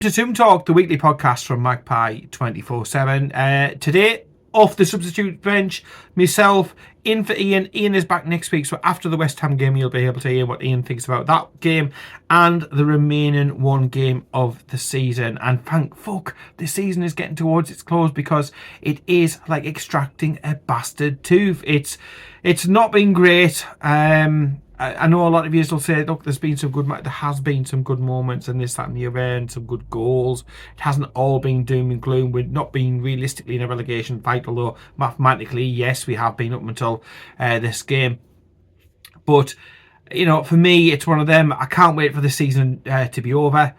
To toonTALK, the weekly podcast from Magpie 24/7. Today, off the substitute bench, myself, in for Ian. Ian is back next week, so after the West Ham game, you'll be able to hear what Ian thinks about that game and the remaining one game of the season. And thank fuck, the season is getting towards its close because it is like extracting a bastard tooth. It's not been great. I know a lot of you will say, look, there has been some good moments and this, that and the other and some good goals. It hasn't all been doom and gloom. We're not being realistically in a relegation fight, although mathematically, yes, we have been up until this game. But, you know, for me, it's one of them. I can't wait for the season to be over.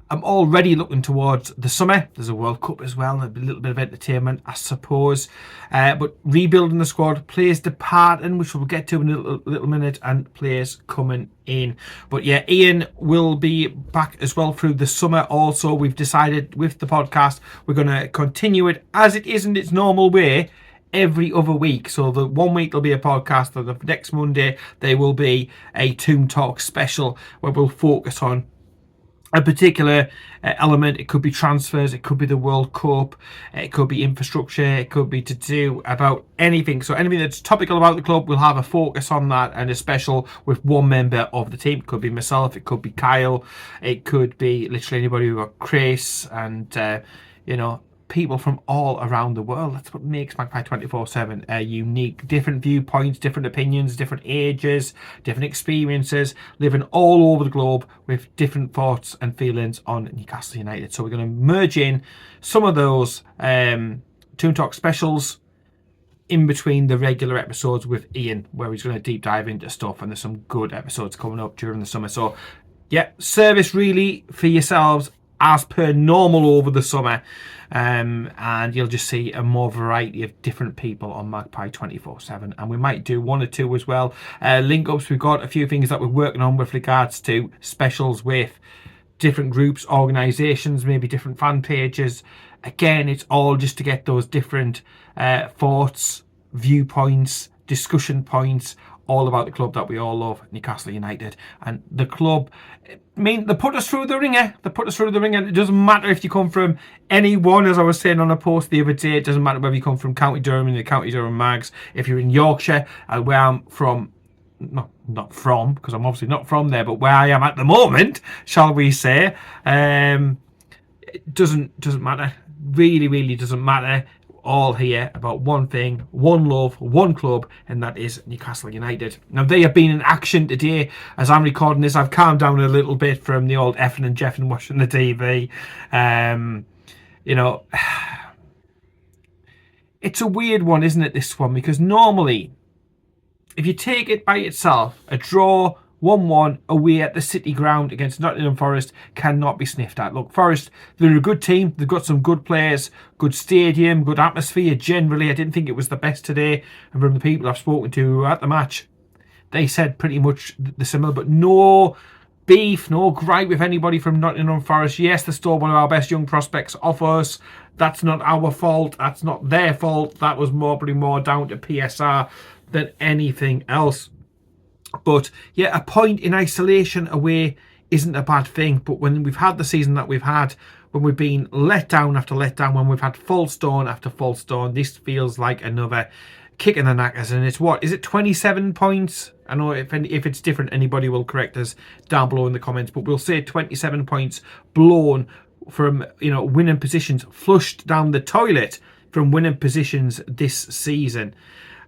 I'm already looking towards the summer. There's a World Cup as well, a little bit of entertainment, I suppose. But rebuilding the squad, players departing, which we'll get to in a little minute, and players coming in. But yeah, Ian will be back as well through the summer. Also, we've decided with the podcast, we're going to continue it as it is in its normal way every other week. So the one week there'll be a podcast, and the next Monday there will be a toonTALK special where we'll focus on a particular element. It could be transfers, it could be the World Cup, it could be infrastructure, it could be to do about anything. So anything that's topical about the club, we'll have a focus on that, and a special with one member of the team. It could be myself, it could be Kyle, it could be literally anybody. We've got Chris and people from all around the world. That's what makes Magpie 24/7 unique. Different viewpoints, different opinions, different ages, different experiences, living all over the globe with different thoughts and feelings on Newcastle United. So we're going to merge in some of those toonTALK specials in between the regular episodes with Ian, where he's going to deep dive into stuff, and there's some good episodes coming up during the summer. So yeah, service really for yourselves as per normal over the summer, and you'll just see a more variety of different people on Magpie 24/7, and we might do one or two as well. Link ups, we've got a few things that we're working on with regards to specials with different groups, organisations, maybe different fan pages. Again, it's all just to get those different thoughts, viewpoints, discussion points, all about the club that we all love, Newcastle United. And the club, I mean, they put us through the ringer. It doesn't matter if you come from anyone, as I was saying on a post the other day. It doesn't matter whether you come from County Durham and the County Durham Mags. If you're in Yorkshire, where I'm from, not from, because I'm obviously not from there, but where I am at the moment, shall we say, it doesn't matter. Really doesn't matter. All here about one thing, one love, one club, and that is Newcastle United. Now, they have been in action today. As I'm recording this, I've calmed down a little bit from the old effing and jeffing watching the TV. It's a weird one, isn't it, this one? Because normally, if you take it by itself, a draw 1-1 away at the City ground against Nottingham Forest cannot be sniffed at. Look, Forest, they're a good team. They've got some good players, good stadium, good atmosphere generally. I didn't think it was the best today. And from the people I've spoken to at the match, they said pretty much the similar, but no beef, no gripe with anybody from Nottingham Forest. Yes, they stole one of our best young prospects off us. That's not our fault. That's not their fault. That was probably more down to PSR than anything else. But yeah, a point in isolation away isn't a bad thing. But when we've had the season that we've had, when we've been let down after let down, when we've had false dawn after false dawn, this feels like another kick in the knackers. And it's what? Is it 27 points? I know if it's different, anybody will correct us down below in the comments. But we'll say 27 points blown from, winning positions, flushed down the toilet from winning positions this season.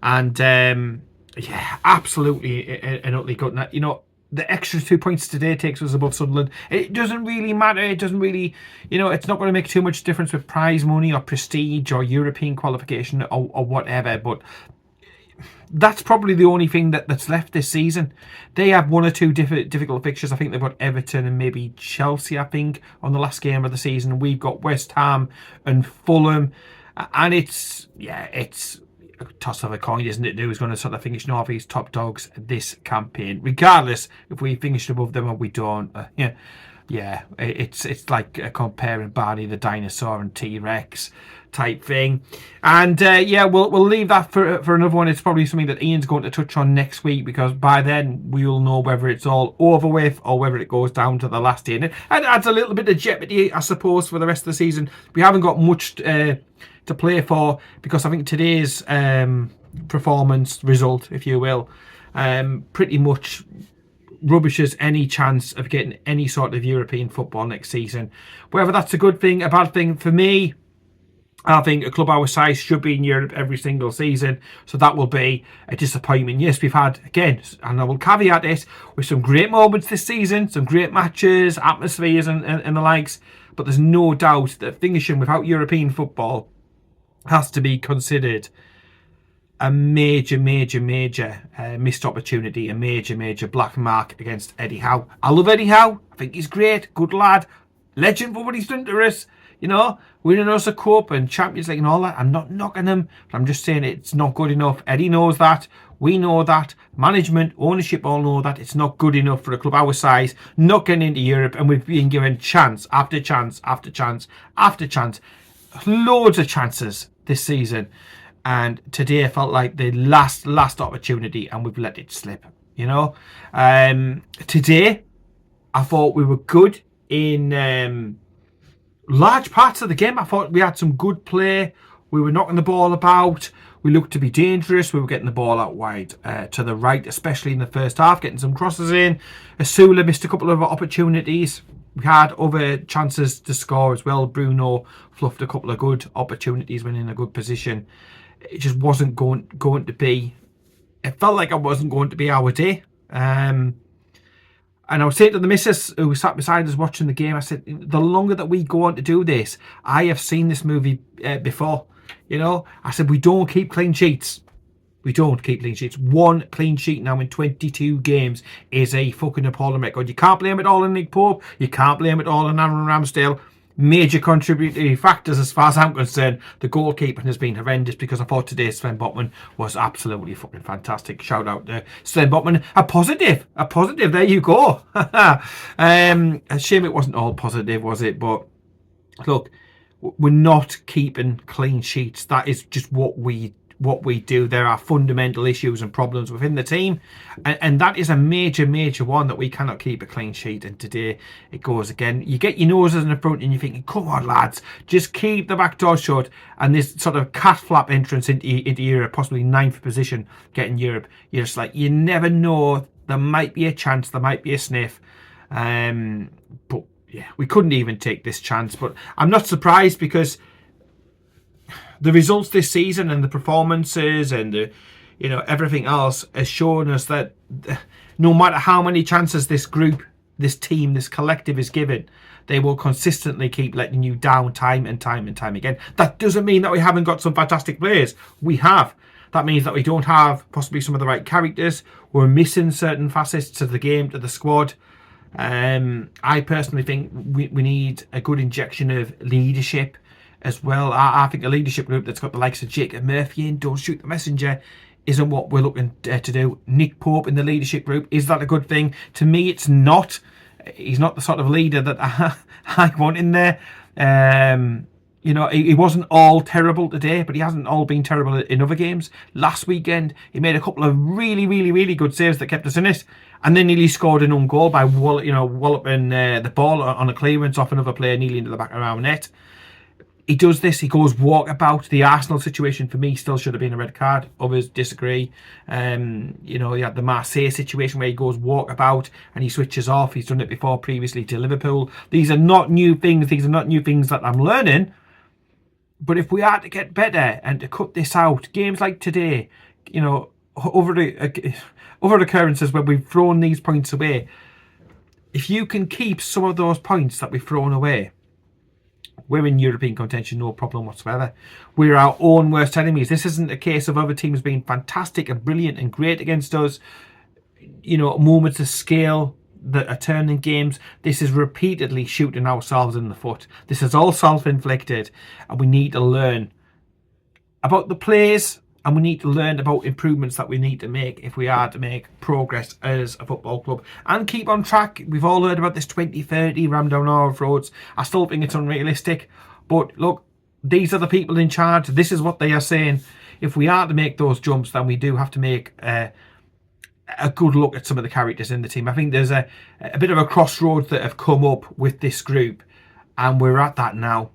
And yeah, absolutely an utterly gut. The extra 2 points today takes us above Sunderland. It doesn't really matter. It doesn't really, it's not going to make too much difference with prize money or prestige or European qualification or whatever. But that's probably the only thing that's left this season. They have one or two difficult fixtures. I think they've got Everton and maybe Chelsea, I think, on the last game of the season. We've got West Ham and Fulham. And it's a toss of a coin, isn't it? Who's going to sort of finish North East top dogs this campaign, regardless if we finish above them or we don't. It's like comparing Barney the dinosaur and T-Rex. type thing. And yeah, we'll leave that for another one. It's probably something that Ian's going to touch on next week, because by then we'll know whether it's all over with or whether it goes down to the last day. And it adds a little bit of jeopardy, I suppose, for the rest of the season. We haven't got much to play for, because I think today's performance result, if you will, pretty much rubbishes any chance of getting any sort of European football next season. Whether that's a good thing, a bad thing, for me, I think a club our size should be in Europe every single season, so that will be a disappointment. Yes, we've had, again, and I will caveat this, with some great moments this season, some great matches, atmospheres and the likes, but there's no doubt that finishing without European football has to be considered a major missed opportunity, a major black mark against Eddie Howe. I love Eddie Howe. I think he's great, good lad, legend for what he's done to us. You know, winning us a cup and Champions League and all that. I'm not knocking him, but I'm just saying it's not good enough. Eddie knows that. We know that. Management, ownership all know that. It's not good enough for a club our size, not getting into Europe, and we've been given chance after chance after chance after chance. Loads of chances this season. And today felt like the last opportunity, and we've let it slip, you know. Today, I thought we were good in large parts of the game. I thought we had some good play. We were knocking the ball about. We looked to be dangerous. We were getting the ball out wide to the right, especially in the first half, getting some crosses in. Asula missed a couple of opportunities. We had other chances to score as well. Bruno fluffed a couple of good opportunities when in a good position. It just wasn't going to be. It felt like it wasn't going to be our day. And I was saying to the missus who sat beside us watching the game, I said, the longer that we go on to do this, I have seen this movie before. You know, I said, we don't keep clean sheets. We don't keep clean sheets. One clean sheet now in 22 games is a fucking appalling record. You can't blame it all on Nick Pope. You can't blame it all on Aaron Ramsdale. Major contributory factors as far as I'm concerned. The goalkeeping has been horrendous, because I thought today's Sven Botman was absolutely fucking fantastic. Shout out to Sven Botman. A positive. There you go. A shame it wasn't all positive, was it? But look, we're not keeping clean sheets. That is just what we do. There are fundamental issues and problems within the team, and that is a major one, that we cannot keep a clean sheet. And today it goes again. You get your noses in the front and you're thinking, come on lads, just keep the back door shut. And this sort of cat flap entrance into Europe, possibly 9th position, getting Europe, you're just like, you never know, there might be a chance, there might be a sniff. But yeah, we couldn't even take this chance. But I'm not surprised, because the results this season and the performances and the, you know, everything else has shown us that no matter how many chances this group, this team, this collective is given, they will consistently keep letting you down time and time again. That doesn't mean that we haven't got some fantastic players. We have. That means that we don't have possibly some of the right characters. We're missing certain facets to the game, to the squad. I personally think we need a good injection of leadership as well. I think a leadership group that's got the likes of Jacob Murphy in, don't shoot the messenger, isn't what we're looking to do. Nick Pope in the leadership group, is that a good thing? To me, it's not. He's not the sort of leader that I want in there. You know, he wasn't all terrible today, but he hasn't all been terrible in other games. Last weekend, he made a couple of really good saves that kept us in it, and then nearly scored an own goal by walloping the ball on a clearance off another player nearly into the back of our net. He does this, he goes walkabout. The Arsenal situation for me still should have been a red card. Others disagree. You know, you had the Marseille situation where he goes walkabout and he switches off. He's done it before previously to Liverpool. These are not new things. These are not new things that I'm learning. But if we are to get better and to cut this out, games like today, you know, other occurrences where we've thrown these points away, if you can keep some of those points that we've thrown away, we're in European contention, no problem whatsoever. We're our own worst enemies. This isn't a case of other teams being fantastic and brilliant and great against us. You know, moments of scale that are turning games. This is repeatedly shooting ourselves in the foot. This is all self-inflicted, and we need to learn about the plays, and we need to learn about improvements that we need to make if we are to make progress as a football club and keep on track. We've all heard about this 2030 ram down our roads. I still think it's unrealistic, but look, these are the people in charge. This is what they are saying. If we are to make those jumps, then we do have to make a good look at some of the characters in the team. I think there's a bit of a crossroads that have come up with this group, and we're at that now,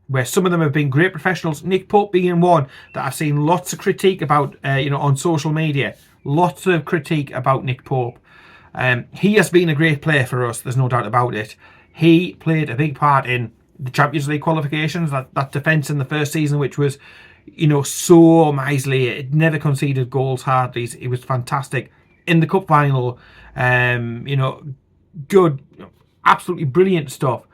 where some of them have been great professionals. Nick Pope being one that I've seen lots of critique about, on social media. Lots of critique about Nick Pope. He has been a great player for us. There's no doubt about it. He played a big part in the Champions League qualifications. That defence in the first season, which was, so miserly. It never conceded goals hardly. It was fantastic in the cup final. Good, absolutely brilliant stuff.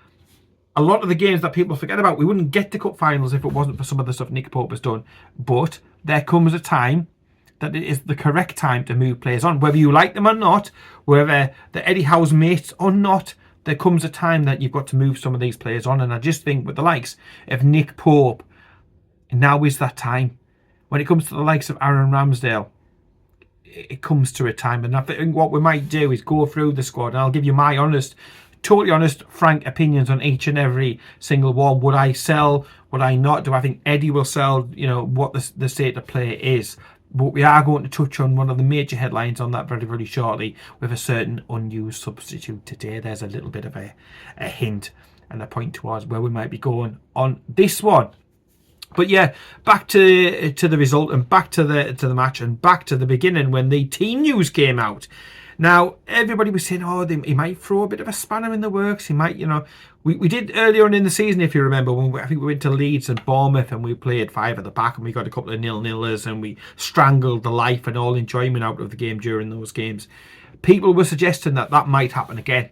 A lot of the games that people forget about, we wouldn't get to cup finals if it wasn't for some of the stuff Nick Pope has done. But there comes a time that it is the correct time to move players on, whether you like them or not, whether they're Eddie Howe's mates or not. There comes a time that you've got to move some of these players on, and I just think with the likes of Nick Pope, now is that time. When it comes to the likes of Aaron Ramsdale, it comes to a time, and I think what we might do is go through the squad, and I'll give you my totally honest, frank opinions on each and every single one. Would I sell? Would I not? Do I think Eddie will sell? What the state of play is. But we are going to touch on one of the major headlines on that very, very shortly, with a certain unused substitute today. There's a little bit of a hint and a point towards where we might be going on this one. But yeah, back to the result, and back to the match, and back to the beginning when the team news came out. Now, everybody was saying, he might throw a bit of a spanner in the works. He might, we did earlier on in the season, if you remember, when I think we went to Leeds and Bournemouth, and we played 5 at the back, and we got a couple of 0-0ers, and we strangled the life and all enjoyment out of the game during those games. People were suggesting that might happen again.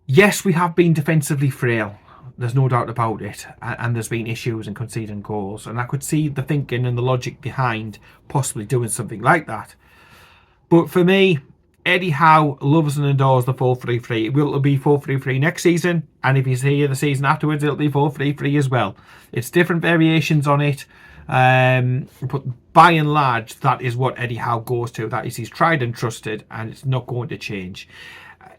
Yes, we have been defensively frail. There's no doubt about it. And there's been issues in conceding goals. And I could see the thinking and the logic behind possibly doing something like that. But for me, Eddie Howe loves and adores the 4-3-3. It will be 4-3-3 next season, and if he's here the season afterwards, it'll be 4-3-3 as well. It's different variations on it, but by and large, that is what Eddie Howe goes to. That is, he's tried and trusted, and it's not going to change.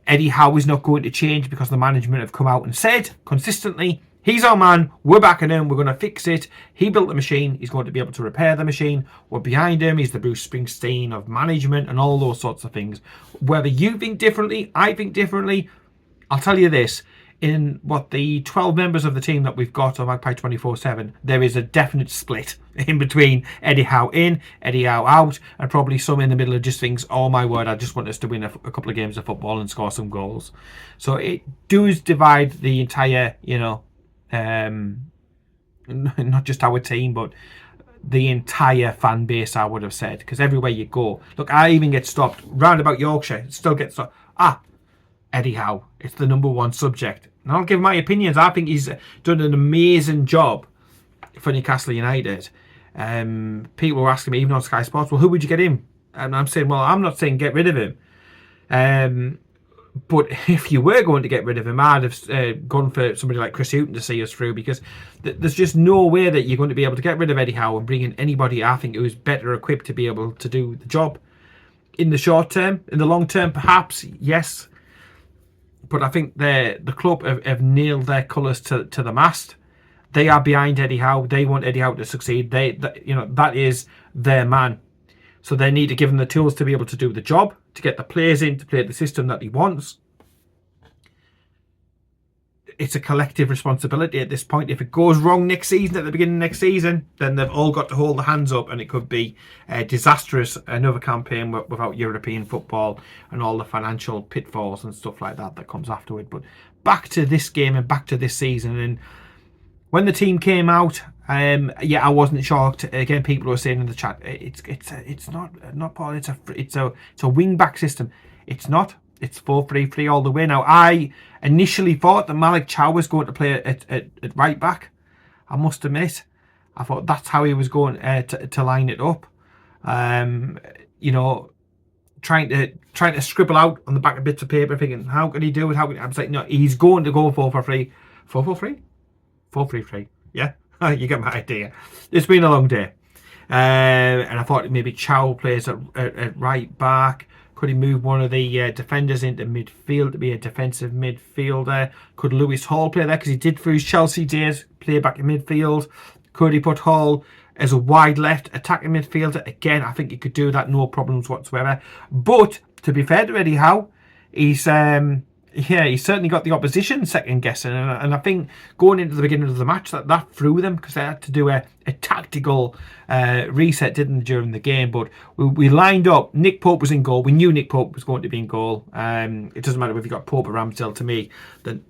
Eddie Howe is not going to change because the management have come out and said consistently, he's our man, we're backing him, we're going to fix it. He built the machine, he's going to be able to repair the machine. We're behind him, he's the Bruce Springsteen of management and all those sorts of things. Whether you think differently, I think differently, I'll tell you this. In the 12 members of the team that we've got on Magpie 24/7, there is a definite split in between Eddie Howe in, Eddie Howe out, and probably some in the middle of just thinks, oh my word, I just want us to win a couple of games of football and score some goals. So it does divide the entire, not just our team, but the entire fan base, I would have said, because everywhere you go, look, I even get stopped round about Yorkshire, still get stopped. Eddie Howe, it's the number one subject, and I'll give my opinions. I think he's done an amazing job for Newcastle United. People were asking me, even on Sky Sports, well, who would you get in? And I'm saying, well, I'm not saying get rid of him. But if you were going to get rid of him, I'd have gone for somebody like Chris Hughton to see us through, because there's just no way that you're going to be able to get rid of Eddie Howe and bring in anybody, I think, who's better equipped to be able to do the job. In the short term, in the long term, perhaps, yes. But I think the club have nailed their colours to the mast. They are behind Eddie Howe. They want Eddie Howe to succeed. That is their man. So they need to give him the tools to be able to do the job, to get the players in, to play the system that he wants. It's a collective responsibility at this point. If it goes wrong next season, at the beginning of next season, then they've all got to hold their hands up, and it could be disastrous, another campaign without European football and all the financial pitfalls and stuff like that comes afterward. But back to this game and back to this season, and when the team came out, I wasn't shocked. Again, people were saying in the chat, it's not Paul. It's a wing back system. It's not. It's 4-3-3 all the way. Now, I initially thought that Malik Chow was going to play at right back. I must admit, I thought that's how he was going to line it up. Trying to scribble out on the back of bits of paper, thinking, how can he do it? I was like, no, he's going to go 4-4-3. 4-4-3? 4-3-3. Yeah, you get my idea. It's been a long day. And I thought maybe Chow plays at right back. Could he move one of the defenders into midfield to be a defensive midfielder? Could Lewis Hall play there? Because he did for his Chelsea days play back in midfield. Could he put Hall as a wide left attacking midfielder? Again, I think he could do that, no problems whatsoever. But to be fair to Eddie Howe, he's certainly got the opposition second guessing, and I think going into the beginning of the match that threw them, because they had to do a tactical reset, didn't they, during the game. But we lined up. Nick Pope was in goal. We knew Nick Pope was going to be in goal. It doesn't matter if you got Pope or Ramsdale. To me, they're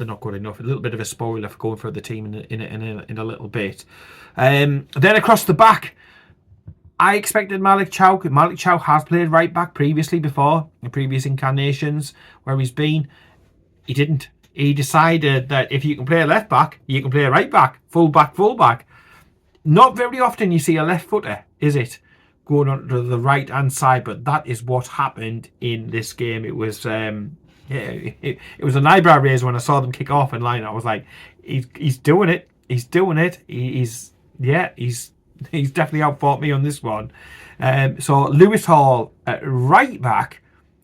not good enough. A little bit of a spoiler for going for the team in a little bit. Then across the back, I expected Malik Chow. Malik Chow has played right back previously before, in previous incarnations where he's been. He didn't. He decided that if you can play a left back, you can play a right back, full back. Not very often you see a left footer, is it, going on to the right hand side, but that is what happened in this game. It was it was an eyebrow raiser when I saw them kick off in line. I was like, he's doing it. He's doing it. He's definitely outfought me on this one. So Lewis Hall at right back.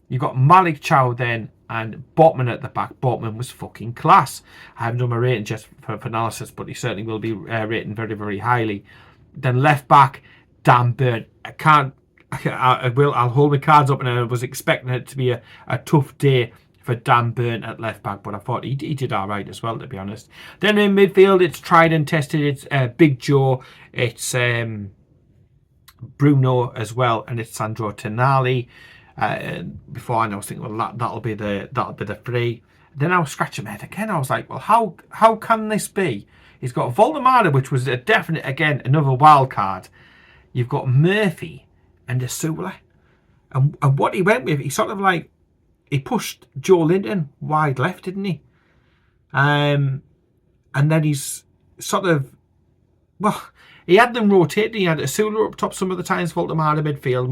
You've got Malik Chow then and Botman at the back. Botman was fucking class. I haven't done my rating just for analysis, but he certainly will be rating very, very highly. Then left back, Dan Burn. I'll hold my cards up, and I was expecting it to be a tough day for Dan Burn at left back, but I thought he did all right as well, to be honest. Then in midfield, it's tried and tested. It's Big Joe, it's Bruno as well, and it's Sandro Tonali. Before, I was thinking, well, that'll be the three. Then I was scratching my head again. I was like, well, how can this be? He's got Voldemar, which was a definite, again, another wild card. You've got Murphy and Asula, and what he went with, he sort of like, he pushed Joe Linton wide left, didn't he? And then he's sort of, well, he had them rotating. He had Asula up top some of the times, Voldemar midfield,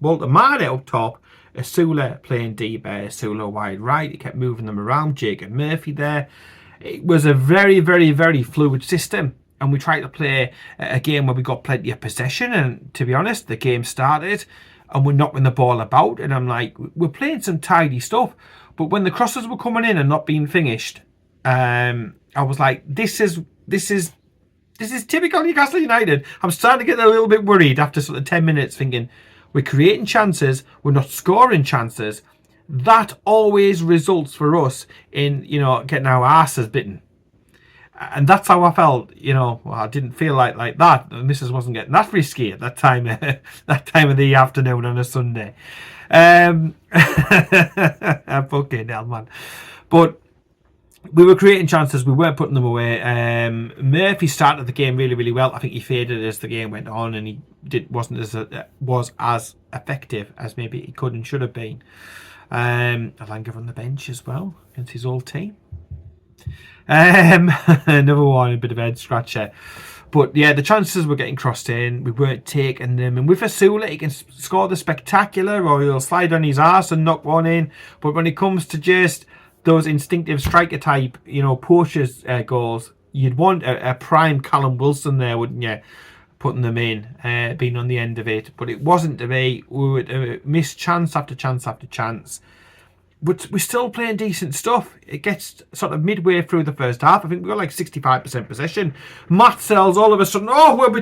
Voldemar up top, Asula playing deep, Asula wide right. He kept moving them around. Jacob Murphy there. It was a very, very, very fluid system. And we tried to play a game where we got plenty of possession. And to be honest, the game started and we're knocking the ball about, and I'm like, we're playing some tidy stuff, but when the crosses were coming in and not being finished, I was like, this is typical Newcastle United. I'm starting to get a little bit worried after sort of 10 minutes, thinking we're creating chances, we're not scoring chances. That always results for us in, getting our asses bitten. And that's how I felt, Well, I didn't feel like that. The missus wasn't getting that risky at that time of the afternoon on a Sunday. Fucking hell, man. But we were creating chances. We weren't putting them away. Murphy started the game really, really well. I think he faded as the game went on, and he was as effective as maybe he could and should have been. Alanga on the bench as well against his old team. Another one, a bit of a head scratcher. But yeah, the chances were getting crossed in. We weren't taking them. And with Asula, he can score the spectacular, or he'll slide on his arse and knock one in. But when it comes to just those instinctive striker type, Porsche's goals, you'd want a prime Callum Wilson there, wouldn't you? Putting them in, being on the end of it. But it wasn't to be. We would miss chance after chance after chance. But we're still playing decent stuff. It gets sort of midway through the first half. I think we got like 65% possession. Matt Sells all of a sudden, we'll be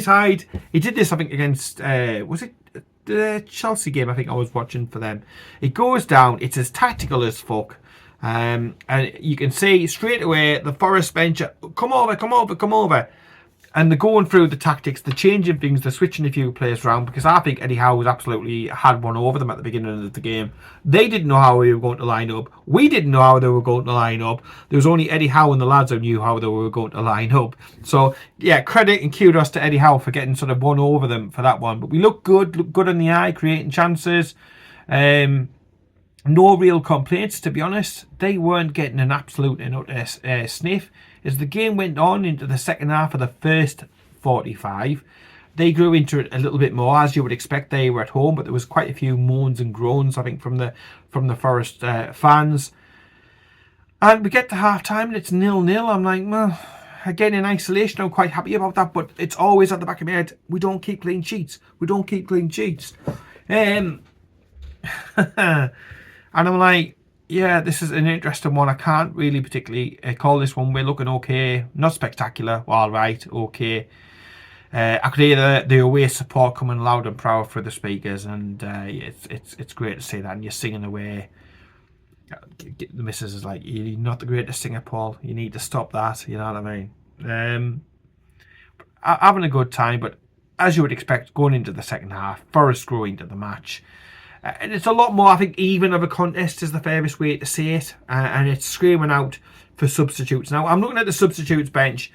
tied. He did this, I think, against, was it the Chelsea game? I think I was watching for them. It goes down. It's as tactical as fuck. And you can see straight away the Forest bench, come over. And they're going through the tactics, the changing things, they're switching a few players around, because I think Eddie Howe absolutely had one over them at the beginning of the game. They didn't know how we were going to line up. We didn't know how they were going to line up. There was only Eddie Howe and the lads who knew how they were going to line up. So, yeah, credit and kudos to Eddie Howe for getting sort of one over them for that one. But we look good in the eye, creating chances. No real complaints, to be honest. They weren't getting an absolute sniff. As the game went on into the second half of the first 45, they grew into it a little bit more, as you would expect. They were at home, but there was quite a few moans and groans, I think, from the Forest fans. And we get to half time and it's 0-0. I'm like, well, again, in isolation, I'm quite happy about that, but it's always at the back of my head, we don't keep clean sheets. And I'm like, yeah, this is an interesting one. I can't really particularly call this one. We're looking okay, not spectacular. All right, okay. I could hear the away support coming loud and proud through the speakers, and it's great to see that. And you're singing away. The missus is like, you're not the greatest singer, Paul. You need to stop that. You know what I mean? Having a good time, but as you would expect, going into the second half, Forest grow into the match. And it's a lot more, I think, even of a contest is the fairest way to say it. And it's screaming out for substitutes. Now, I'm looking at the substitutes bench,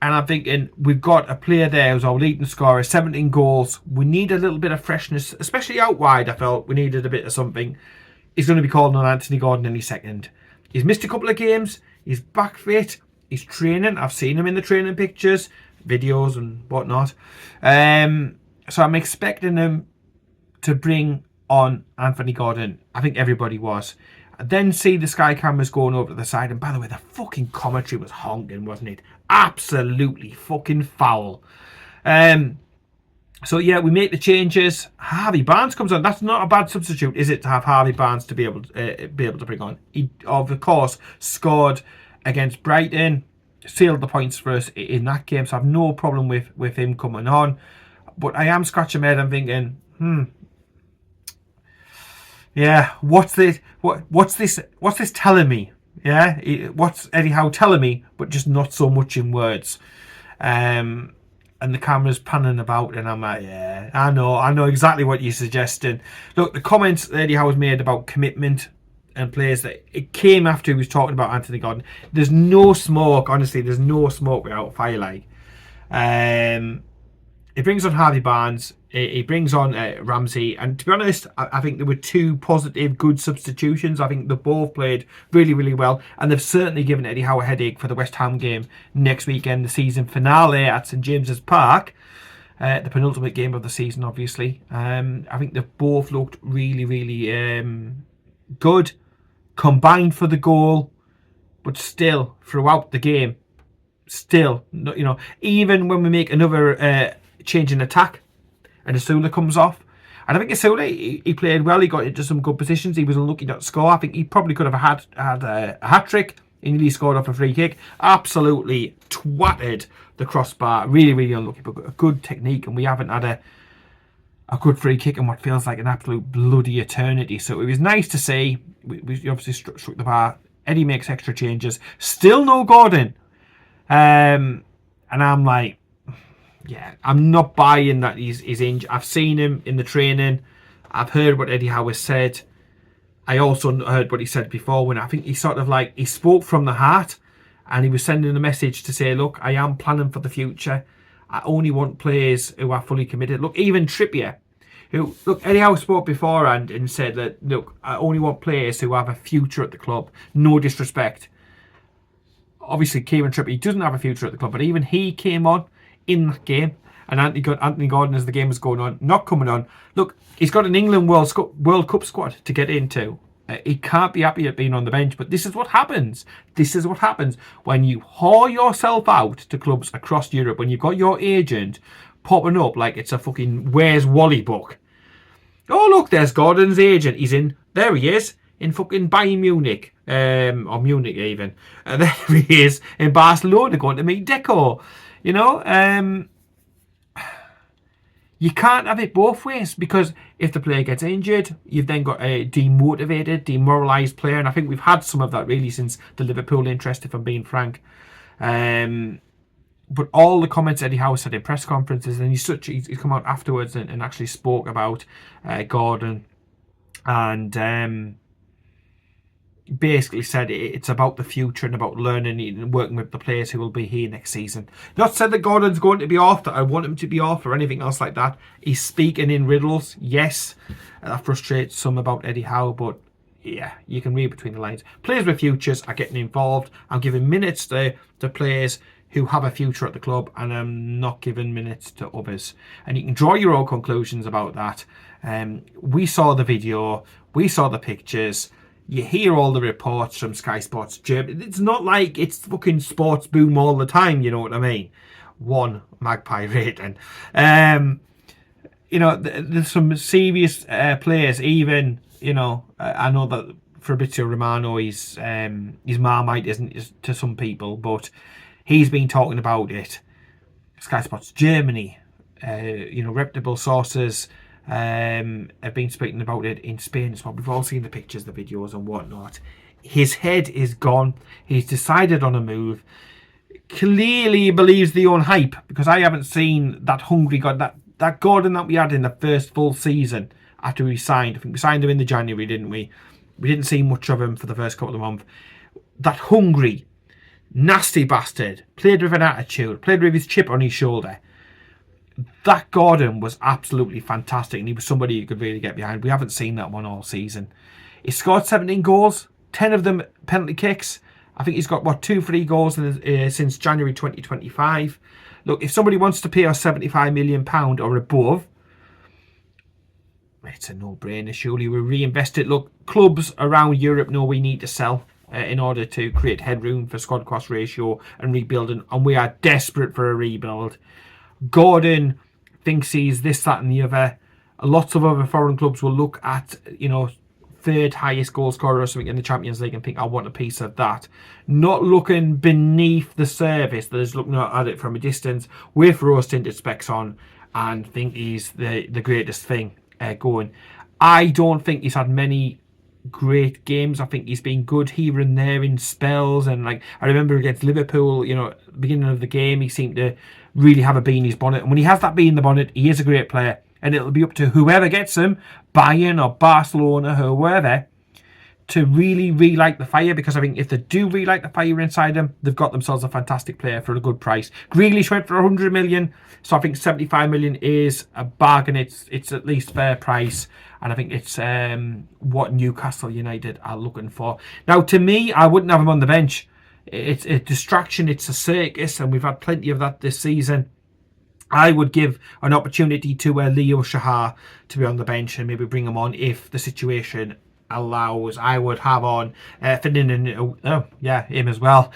and I'm thinking, we've got a player there who's our leading scorer, 17 goals. We need a little bit of freshness, especially out wide. I felt we needed a bit of something. He's going to be called on Anthony Gordon any second. He's missed a couple of games. He's back fit. He's training. I've seen him in the training pictures, videos and whatnot. So I'm expecting him to bring on Anthony Gordon. I think everybody was. Then see the Sky cameras going over to the side. And by the way, the fucking commentary was honking, wasn't it? Absolutely fucking foul. So yeah, we make the changes. Harvey Barnes comes on. That's not a bad substitute, is it, to have Harvey Barnes to be able to bring on? He, of course, scored against Brighton, sealed the points for us in that game. So I have no problem with him coming on. But I am scratching my head and thinking, yeah, what's this telling me? Yeah, what's Eddie Howe telling me, but just not so much in words. And the camera's panning about, and I'm like, yeah, I know exactly what you're suggesting. Look, the comments that Eddie Howe's made about commitment and players, that it came after he was talking about Anthony Gordon. There's no smoke, honestly, there's no smoke without fire. Like, he brings on Harvey Barnes, he brings on Ramsey, and to be honest, I think there were two positive, good substitutions. I think they both played really, really well, and they've certainly given Eddie Howe a headache for the West Ham game next weekend, the season finale at St James's Park, the penultimate game of the season, obviously. I think they've both looked really, really good, combined for the goal, but still, throughout the game, still, you know, even when we make another change in attack, and Asula comes off. And I think Asula, he played well. He got into some good positions. He was unlucky not to score. I think he probably could have had a hat-trick. He nearly scored off a free kick. Absolutely twatted the crossbar. Really, really unlucky, but a good technique. And we haven't had a good free kick in what feels like an absolute bloody eternity. So it was nice to see. We obviously struck the bar. Eddie makes extra changes. Still no Gordon. And I'm like, yeah, I'm not buying that he's injured. I've seen him in the training. I've heard what Eddie Howe has said. I also heard what he said before, when I think he sort of like, he spoke from the heart, and he was sending a message to say, look, I am planning for the future. I only want players who are fully committed. Look, even Trippier, Eddie Howe spoke beforehand and said that, look, I only want players who have a future at the club. No disrespect. Obviously, Kieran Trippier doesn't have a future at the club, but even he came on in that game, and Anthony Gordon, as the game was going on, not coming on. Look, he's got an England World Cup squad to get into. He can't be happy at being on the bench, but this is what happens. This is what happens when you haul yourself out to clubs across Europe, when you've got your agent popping up like it's a fucking Where's Wally book. Oh, look, there's Gordon's agent. He's in, there he is, in fucking Bayern Munich, or Munich even. There he is in Barcelona going to meet Deco. You know, you can't have it both ways, because if the player gets injured, you've then got a demotivated, demoralised player, and I think we've had some of that really since the Liverpool interest, if I'm being frank. But all the comments Eddie Howe said in press conferences, and he's come out afterwards and actually spoke about Gordon, and basically said it's about the future and about learning and working with the players who will be here next season. Not said that Gordon's going to be off, that I want him to be off or anything else like that. He's speaking in riddles, yes. That frustrates some about Eddie Howe, but yeah, you can read between the lines. Players with futures are getting involved. I'm giving minutes to players who have a future at the club, and I'm not giving minutes to others. And you can draw your own conclusions about that. We saw the video, we saw the pictures. You hear all the reports from Sky Sports Germany. It's not like it's fucking sports boom all the time, you know what I mean? 1 Magpie rating. you know, there's some serious players. Even, you know, I know that Fabrizio Romano is Marmite isn't to some people, but he's been talking about it. Sky Sports Germany, you know, reputable sources have been speaking about it in Spain as well. We've all seen the pictures, the videos, and whatnot. His head is gone. He's decided on a move. Clearly, he believes the own hype, because I haven't seen that hungry God, that Gordon that we had in the first full season after we signed. I think we signed him in the January, didn't we? We didn't see much of him for the first couple of months. That hungry, nasty bastard, played with an attitude, played with his chip on his shoulder. That Gordon was absolutely fantastic, and he was somebody you could really get behind. We haven't seen that one all season. He scored 17 goals, 10 of them penalty kicks. I think he's got, what, 2-3 goals since January 2025. Look, if somebody wants to pay us £75 million or above, it's a no-brainer. Surely we reinvest it. Look, clubs around Europe know we need to sell in order to create headroom for squad cost ratio and rebuilding, and we are desperate for a rebuild. Gordon thinks he's this, that, and the other. Lots of other foreign clubs will look at, you know, third highest goal scorer or something in the Champions League and think, I want a piece of that. Not looking beneath the surface, they're just looking at it from a distance with rose-tinted specs on and think he's the greatest thing going. I don't think he's had many great games. I think he's been good here and there in spells, and like I remember against Liverpool, you know, at the beginning of the game, he seemed to really have a bee in his bonnet, and when he has that bee in the bonnet, he is a great player, and it'll be up to whoever gets him, Bayern or Barcelona or whoever, to really relight the fire, because I think if they do relight the fire inside them, they've got themselves a fantastic player for a good price. Grealish went for 100 million, so I think 75 million is a bargain. It's at least fair price, and I think it's what Newcastle United are looking for. Now, to me, I wouldn't have him on the bench. It's a distraction, it's a circus, and we've had plenty of that this season. I would give an opportunity to Leo Shahar to be on the bench and maybe bring him on if the situation allows. I would have on Ferdinand, him as well,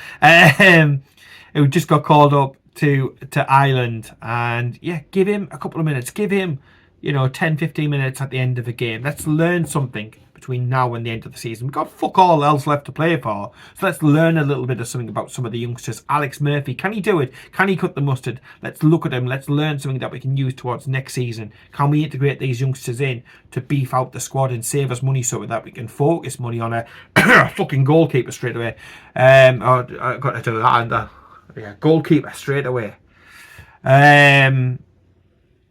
who just got called up to Ireland, and yeah, give him a couple of minutes, give him, you know, 10-15 minutes at the end of the game. Let's learn something between now and the end of the season. We've got fuck all else left to play for, so let's learn a little bit of something about some of the youngsters. Alex Murphy, can he do it? Can he cut the mustard? Let's look at him. Let's learn something that we can use towards next season. Can we integrate these youngsters in to beef out the squad and save us money so that we can focus money on a fucking goalkeeper straight away? I got to do that. Goalkeeper straight away.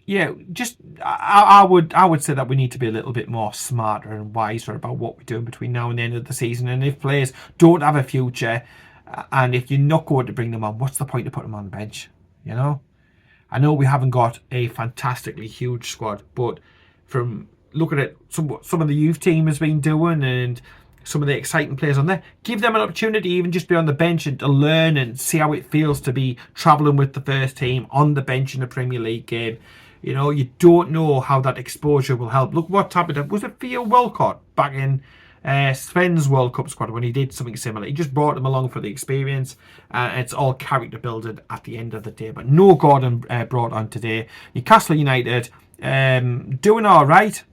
Yeah, just I would say that we need to be a little bit more smarter and wiser about what we're doing between now and the end of the season. And if players don't have a future, and if you're not going to bring them on, what's the point of putting them on the bench? You know, I know we haven't got a fantastically huge squad, but from looking at some of the youth team has been doing and some of the exciting players on there, give them an opportunity, even just be on the bench and to learn and see how it feels to be travelling with the first team on the bench in a Premier League game. You know, you don't know how that exposure will help. Look what happened. Was it Theo Walcott back in Sven's World Cup squad when he did something similar? He just brought them along for the experience. It's all character building at the end of the day. But no Gordon brought on today. Newcastle United doing all right.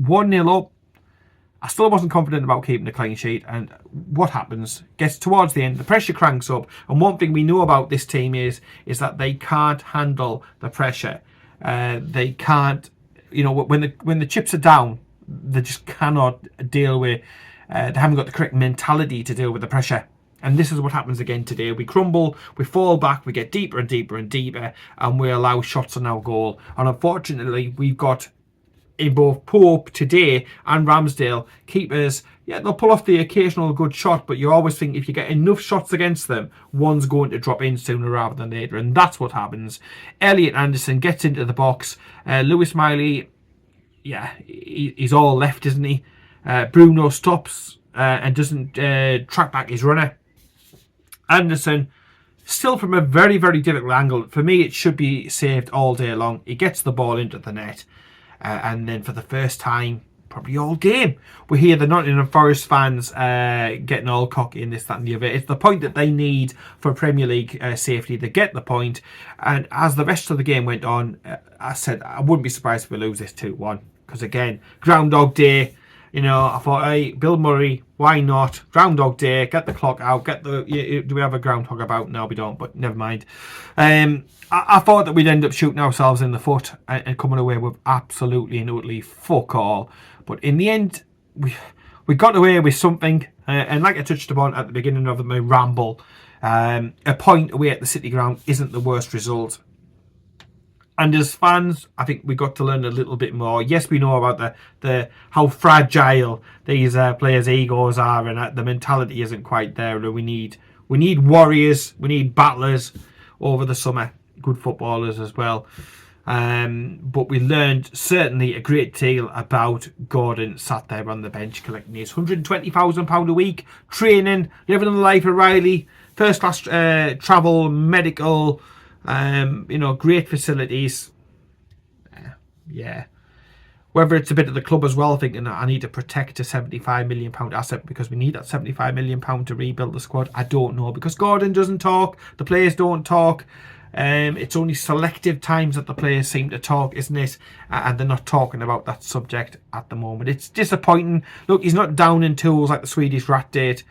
1-0 up. I still wasn't confident about keeping the clean sheet, and what happens? Gets towards the end, the pressure cranks up, and one thing we know about this team is that they can't handle the pressure. They can't, you know, when the chips are down, they just cannot deal with. They haven't got the correct mentality to deal with the pressure. And this is what happens again today. We crumble, we fall back, we get deeper and deeper and deeper, and we allow shots on our goal. And unfortunately, we've got, in both Pope today and Ramsdale, keepers, yeah, they'll pull off the occasional good shot, but you always think if you get enough shots against them, one's going to drop in sooner rather than later, and that's what happens. Elliot Anderson gets into the box. Lewis Miley, yeah, he's all left, isn't he? Bruno stops and doesn't track back his runner. Anderson, still from a very, very difficult angle. For me, it should be saved all day long. He gets the ball into the net. And then for the first time, probably all game. We hear the Nottingham Forest fans getting all cocky in this, that and the other. It's the point that they need for Premier League safety. They get the point. And as the rest of the game went on, I said I wouldn't be surprised if we lose this 2-1. Because again, Groundhog Day. You know, I thought, hey, Bill Murray, why not? Groundhog Day, get the clock out, do we have a groundhog about? No, we don't, but never mind. I thought that we'd end up shooting ourselves in the foot and coming away with absolutely and utterly fuck all. But in the end, we got away with something. And like I touched upon at the beginning of my ramble, a point away at the City ground isn't the worst result. And as fans, I think we got to learn a little bit more. Yes, we know about the how fragile these players' egos are, and the mentality isn't quite there. And we need warriors, we need battlers over the summer, good footballers as well. But we learned certainly a great deal about Gordon sat there on the bench collecting his £120,000 a week, training, living the life of Riley, first class travel, medical. Great facilities. Yeah. Whether it's a bit of the club as well, thinking I need to protect a £75 million asset because we need that £75 million to rebuild the squad. I don't know, because Gordon doesn't talk, the players don't talk. It's only selective times that the players seem to talk, isn't it? And they're not talking about that subject at the moment. It's disappointing. Look, he's not down in tools like the Swedish rat did.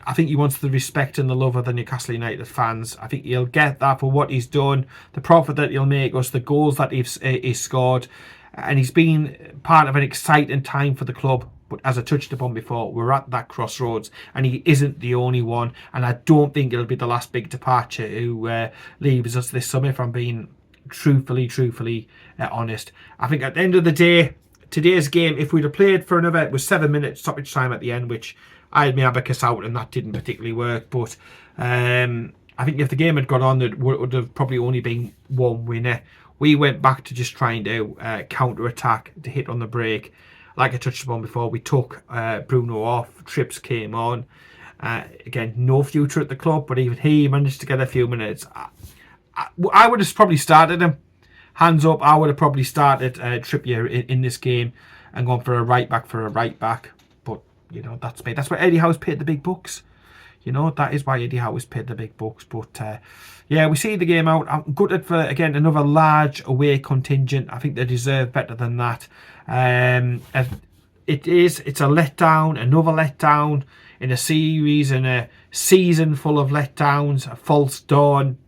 I think he wants the respect and the love of the Newcastle United fans. I think he'll get that for what he's done, the profit that he'll make us, the goals that he's scored. And he's been part of an exciting time for the club. But as I touched upon before, we're at that crossroads, and he isn't the only one. And I don't think it'll be the last big departure who leaves us this summer, if I'm being truthfully honest. I think at the end of the day, today's game, if we'd have played for another, it was 7 minutes stoppage time at the end, which I had my abacus out and that didn't particularly work. But I think if the game had gone on, there would have probably only been one winner. We went back to just trying to counter-attack, to hit on the break. Like I touched upon before, we took Bruno off, Trips came on. Again, no future at the club, but even he managed to get a few minutes. I would have probably started him. Hands up, I would have probably started Trippier in this game and gone for a right back But, that's me. That's why Eddie Howe's paid the big bucks. That is why Eddie Howe's paid the big bucks. But, we see the game out. I'm gutted for, again, another large away contingent. I think they deserve better than that. It's a letdown, another letdown in a series, in a season full of letdowns, a false dawn.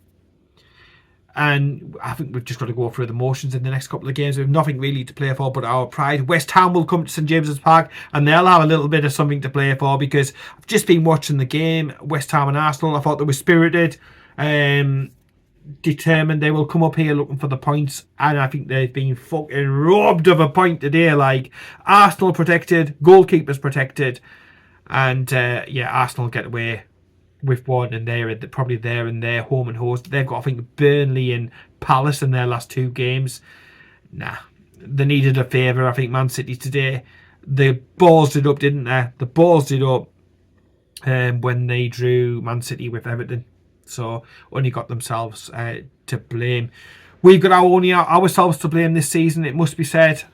And I think we've just got to go through the motions in the next couple of games. We have nothing really to play for but our pride. West Ham will come to St James's Park and they'll have a little bit of something to play for, because I've just been watching the game, West Ham and Arsenal. I thought they were spirited, determined. They will come up here looking for the points, and I think they've been fucking robbed of a point today. Like, Arsenal protected, goalkeepers protected, and Arsenal get away with one, and they're probably there and their home and host. They've got, I think, Burnley and Palace in their last two games. They needed a favour. I think Man City today, they ballsed it up, didn't they? They ballsed it up when they drew Man City with Everton. So only got themselves to blame. We've got ourselves to blame this season, it must be said.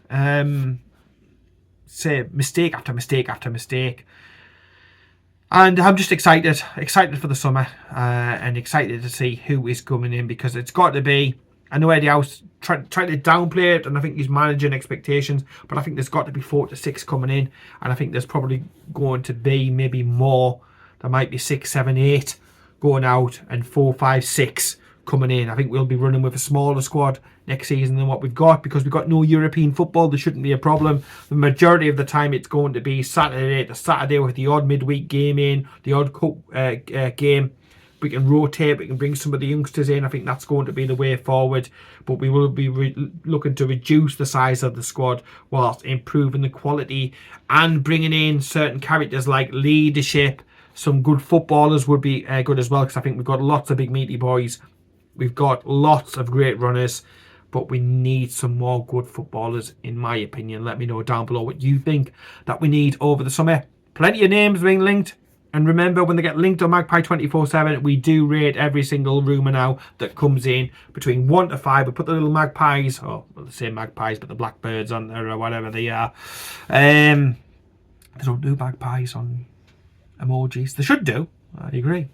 Say mistake after mistake after mistake. And I'm just excited for the summer, and excited to see who is coming in, because it's got to be. I know Eddie Howe's trying to downplay it, and I think he's managing expectations, but I think there's got to be 4 to 6 coming in, and I think there's probably going to be maybe more. There might be 6, 7, 8 going out, and 4, 5, 6 coming in. I think we'll be running with a smaller squad next season than what we've got, because we've got no European football. There shouldn't be a problem. The majority of the time it's going to be Saturday to Saturday with the odd midweek game in, the odd cup game. We can rotate, we can bring some of the youngsters in. I think that's going to be the way forward, but we will be looking to reduce the size of the squad whilst improving the quality and bringing in certain characters like leadership. Some good footballers would be good as well, because I think we've got lots of big meaty boys. We've got lots of great runners, but we need some more good footballers, in my opinion. Let me know down below what you think that we need over the summer. Plenty of names being linked. And remember, when they get linked on Magpie 24/7, we do rate every single rumour now that comes in between 1 to 5. We put the little magpies, or well, the same magpies, but the blackbirds on there or whatever they are. They don't do magpies on emojis. They should do, I agree.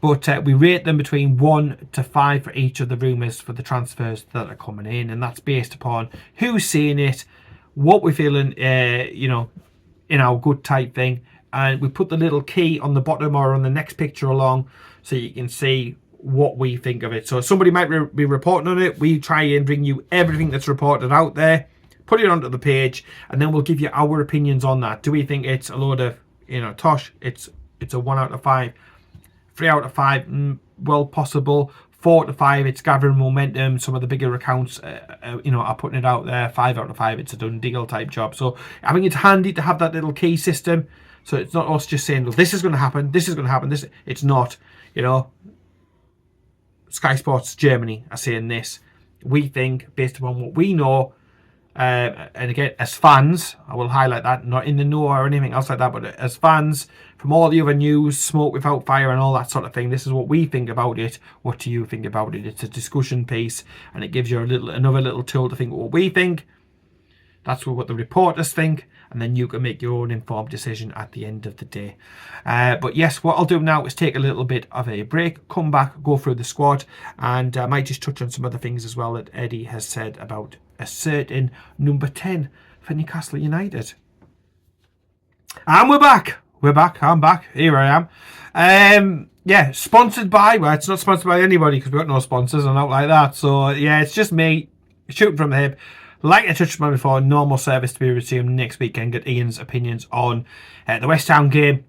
But we rate them between 1 to 5 for each of the rumours for the transfers that are coming in. And that's based upon who's seeing it, what we're feeling, in our gut type thing. And we put the little key on the bottom or on the next picture along so you can see what we think of it. So somebody might be reporting on it. We try and bring you everything that's reported out there, put it onto the page, and then we'll give you our opinions on that. Do we think it's a load of, tosh? It's a 1 out of 5. 3 out of 5, well possible. 4 to 5, it's gathering momentum. Some of the bigger accounts, are putting it out there. 5 out of 5, it's a done deal type job. So I think it's handy to have that little key system. So it's not us just saying, well, this is going to happen, this is going to happen, this. It's not, Sky Sports Germany are saying this. We think, based upon what we know, and again, as fans, I will highlight that, not in the know or anything else like that, but as fans, from all the other news, smoke without fire and all that sort of thing, this is what we think about it. What do you think about it? It's a discussion piece, and it gives you another little tool to think what we think. That's what the reporters think, and then you can make your own informed decision at the end of the day. But yes, what I'll do now is take a little bit of a break, come back, go through the squad, and I might just touch on some other things as well that Eddie has said about a certain number 10 for Newcastle United. And we're back. I'm back. Here I am. Sponsored by, well, it's not sponsored by anybody because we've got no sponsors and out like that. So yeah, it's just me shooting from the hip. Like I touched on before, normal service to be resumed next weekend. Get Ian's opinions on the West Ham game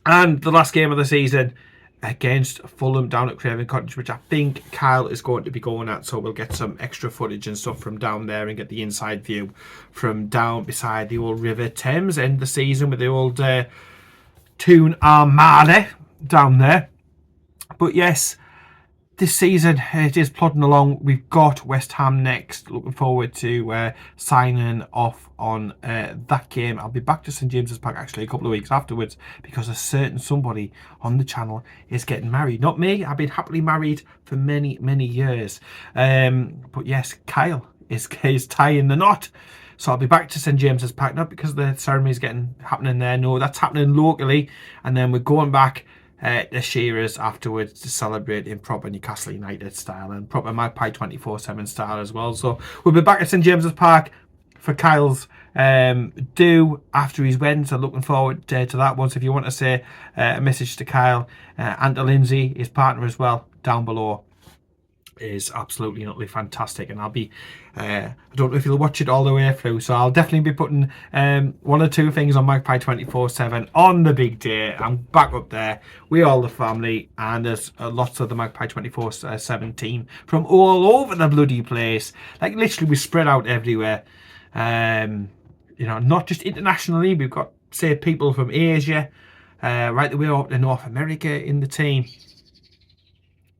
and the last game of the season against Fulham down at Craven Cottage, which I think Kyle is going to be going at. So we'll get some extra footage and stuff from down there and get the inside view from down beside the old River Thames. End the season with the old Toon Armada down there. But yes, this season it is plodding along. We've got West Ham next. Looking forward to signing off on that game. I'll be back to St James's Park actually a couple of weeks afterwards because a certain somebody on the channel is getting married. Not me. I've been happily married for many, many years. But yes, Kyle is tying the knot. So I'll be back to St James's Park, not because the ceremony is happening there. No, that's happening locally. And then we're going back the Shearers afterwards to celebrate in proper Newcastle United style and proper Magpie 24/7 style as well. So we'll be back at St James's Park for Kyle's do after his wedding. So looking forward to that one. So if you want to say a message to Kyle and to Lindsay, his partner as well, down below, is absolutely utterly fantastic. And I'll be I don't know if you'll watch it all the way through, so I'll definitely be putting 1 or 2 things on Magpie 24/7 on the big day. I'm back up there with all the family, and there's lots of the Magpie 24/7 team from all over the bloody place. Like literally we spread out everywhere, not just internationally. We've got, say, people from Asia right the way up to North America in the team.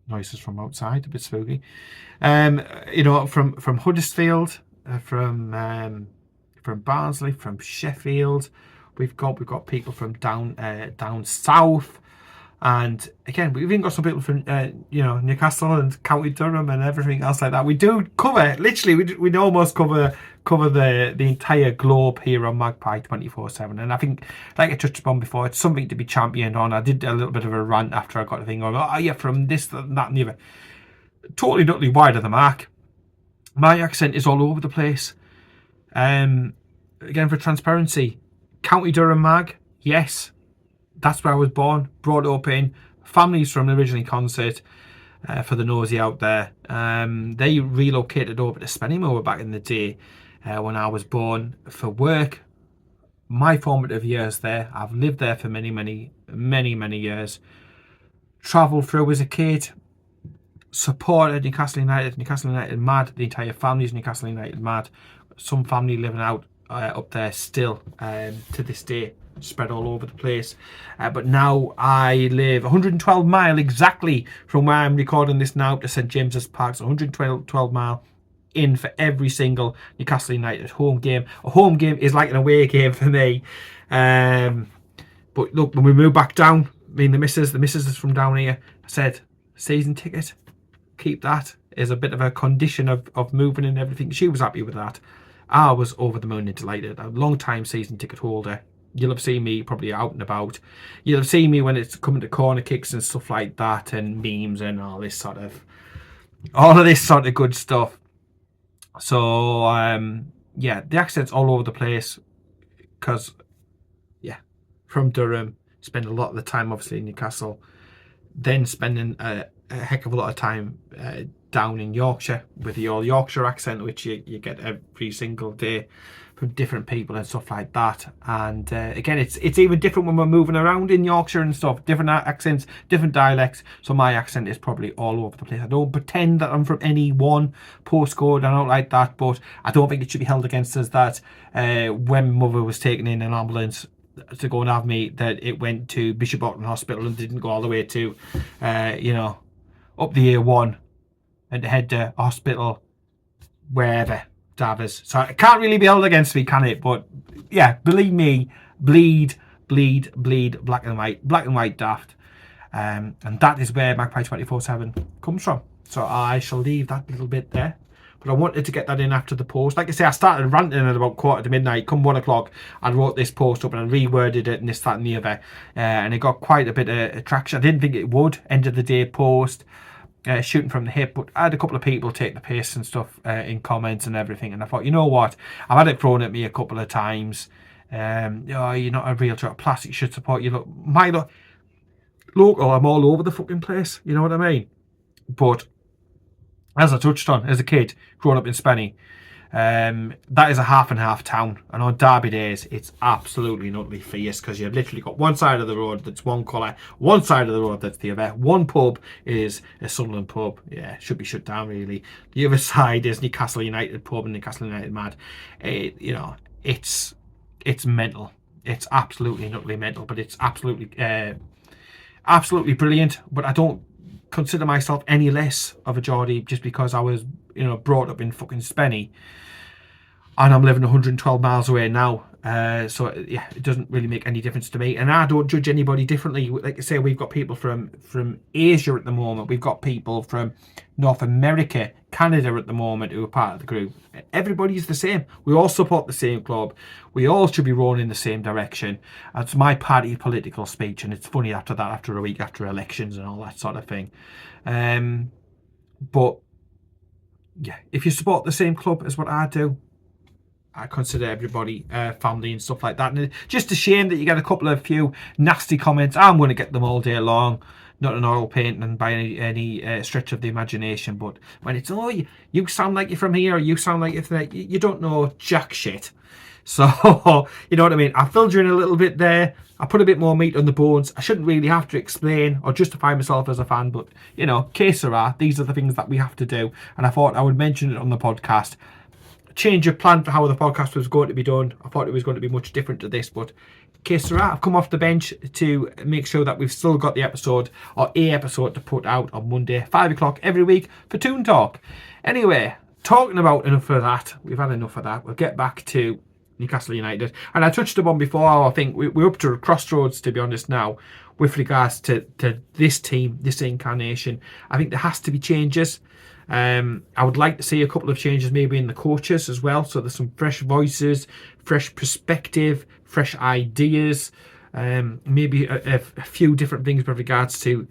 Noises from outside, a bit spooky. From Huddersfield, from Barnsley, from Sheffield. We've got people from down south, and again we've even got some people from Newcastle and County Durham and everything else like that. We do cover literally. We almost cover the entire globe here on Magpie 24/7, and I think, like I touched upon before, it's something to be championed on. I did a little bit of a rant after I got the thing on. Oh yeah, from this, that, and the other. Totally, totally wide of the mark. My accent is all over the place. Again, for transparency, County Durham mag, yes, that's where I was born, brought up in. Families from originally Concert. For the nosy out there, they relocated over to Spennymoor back in the day when I was born for work. My formative years there, I've lived there for many, many, many, many years. Travelled through as a kid, supported Newcastle United mad. The entire family's Newcastle United mad. Some family living out up there still to this day, spread all over the place. But now I live 112 mile exactly from where I'm recording this now to St James's Park. So 112 mile in for every single Newcastle United home game. A home game is like an away game for me. But look, when we moved back down, I mean, the missus is from down here. I said, season ticket, keep that. Is a bit of a condition of moving and everything. She was happy with that. I was over the moon and delighted. A long time season ticket holder. You'll have seen me probably out and about. You'll have seen me when it's coming to corner kicks and stuff like that, and memes and all of this sort of good stuff. So yeah, the accent's all over the place because yeah, from Durham, spend a lot of the time obviously in Newcastle, then spending a heck of a lot of time down in Yorkshire with the old Yorkshire accent, which you get every single day from different people and stuff like that. And again, it's even different when we're moving around in Yorkshire and stuff, different accents, different dialects. So my accent is probably all over the place. I don't pretend that I'm from any one postcode, I don't like that, but I don't think it should be held against us that when mother was taken in an ambulance to go and have me, that it went to Bishop Auckland Hospital and didn't go all the way to you know, up the A1 and head to hospital wherever, Davers. So it can't really be held against me, can it? But yeah, believe me, bleed black and white daft. And that is where Magpie 24/7 comes from. So I shall leave that little bit there. But I wanted to get that in after the post. Like I say, I started ranting at about 1:45. Come 1 o'clock, I wrote this post up and I reworded it and this, that and the other. And it got quite a bit of traction. I didn't think it would. End of the day post. Shooting from the hip, but I had a couple of people take the piss and stuff in comments and everything, and I thought, you know what, I've had it thrown at me a couple of times. Oh, you're not a real plastic should support you. Look, my local, I'm all over the fucking place, you know what I mean? But as I touched on, as a kid growing up in Spenny, that is a half and half town, and on derby days it's absolutely and utterly fierce because you've literally got one side of the road that's one colour, one side of the road that's the other. One pub is a Sunderland pub, yeah, should be shut down really. The other side is Newcastle United pub and Newcastle United mad. You know, it's mental. It's absolutely and utterly mental, but it's absolutely brilliant. But I don't consider myself any less of a Geordie just because I was, you know, brought up in fucking Spenny and I'm living 112 miles away now. So yeah, it doesn't really make any difference to me, and I don't judge anybody differently. Like I say, we've got people from Asia at the moment, we've got people from North America, Canada at the moment who are part of the group. Everybody's the same. We all support the same club. We all should be rowing in the same direction. That's my party political speech, and it's funny after that, after a week after elections and all that sort of thing. But yeah, if you support the same club as what I do, I consider everybody family and stuff like that. And it's just a shame that you get a couple of few nasty comments. I'm going to get them all day long. Not an oil painting by any stretch of the imagination. But when it's, oh, you sound like you're from here, or you sound like you're from there, you don't know jack shit. So, you know what I mean? I filled you in a little bit there. I put a bit more meat on the bones. I shouldn't really have to explain or justify myself as a fan. But, you know, que sera, these are the things that we have to do. And I thought I would mention it on the podcast. Change of plan for how the podcast was going to be done. I thought it was going to be much different to this, but que sera, I've come off the bench to make sure that we've still got the episode, or a episode, to put out on Monday, 5 o'clock every week for toonTALK. Anyway, talking about enough of that, we've had enough of that. We'll get back to Newcastle United, and I touched upon before, I think we're up to a crossroads, to be honest, now with regards to this team, this incarnation. I think there has to be changes. I would like to see a couple of changes maybe in the coaches as well, so there's some fresh voices, fresh perspective, fresh ideas, maybe a few different things with regards to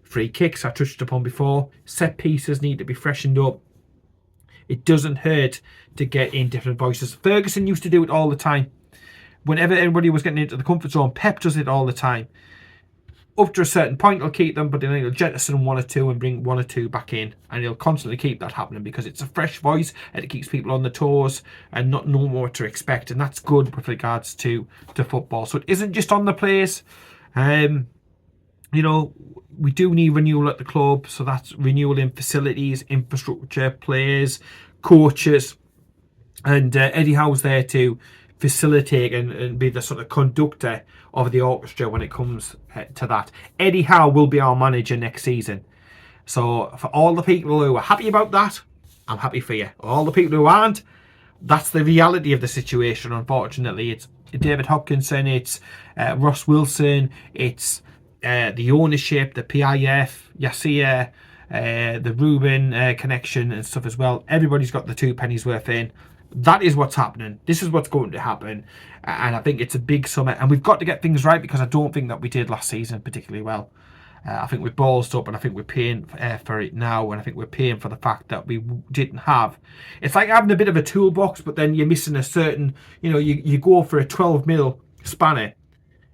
free kicks I touched upon before. Set pieces need to be freshened up. It doesn't hurt to get in different voices. Ferguson used to do it all the time. Whenever anybody was getting into the comfort zone, Pep does it all the time. Up to a certain point, he'll keep them, but then he'll jettison one or two and bring one or two back in, and he'll constantly keep that happening because it's a fresh voice and it keeps people on the toes and not know what to expect, and that's good with regards to football. So it isn't just on the players. You know, we do need renewal at the club, so that's renewal in facilities, infrastructure, players, coaches, and Eddie Howe's there to facilitate and be the sort of conductor of the orchestra when it comes to that. Eddie Howe will be our manager next season. So for all the people who are happy about that, I'm happy for you. All the people who aren't, that's the reality of the situation. Unfortunately, it's David Hopkinson, it's Ross Wilson, it's the ownership, the PIF, Yasir, the Ruben connection and stuff as well. Everybody's got the 2 pennies worth in. That is what's happening. This is what's going to happen. And I think it's a big summer. And we've got to get things right, because I don't think that we did last season particularly well. I think we're ballsed up, and I think we're paying for it now. And I think we're paying for the fact that we didn't have. It's like having a bit of a toolbox, but then you're missing a certain, you go for a 12mm spanner.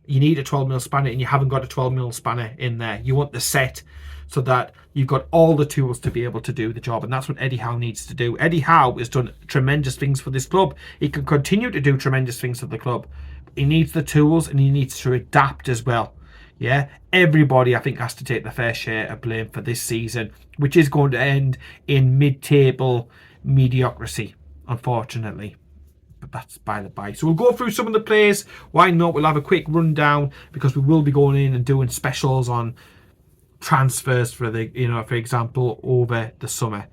You need a 12mm spanner, and you haven't got a 12mm spanner in there. You want the set so that you've got all the tools to be able to do the job. And that's what Eddie Howe needs to do. Eddie Howe has done tremendous things for this club. He can continue to do tremendous things for the club. He needs the tools, and he needs to adapt as well. Yeah, everybody, I think, has to take the fair share of blame for this season, which is going to end in mid-table mediocrity, unfortunately. But that's by the by. So we'll go through some of the players. Why not? We'll have a quick rundown, because we will be going in and doing specials on transfers for for example, over the summer.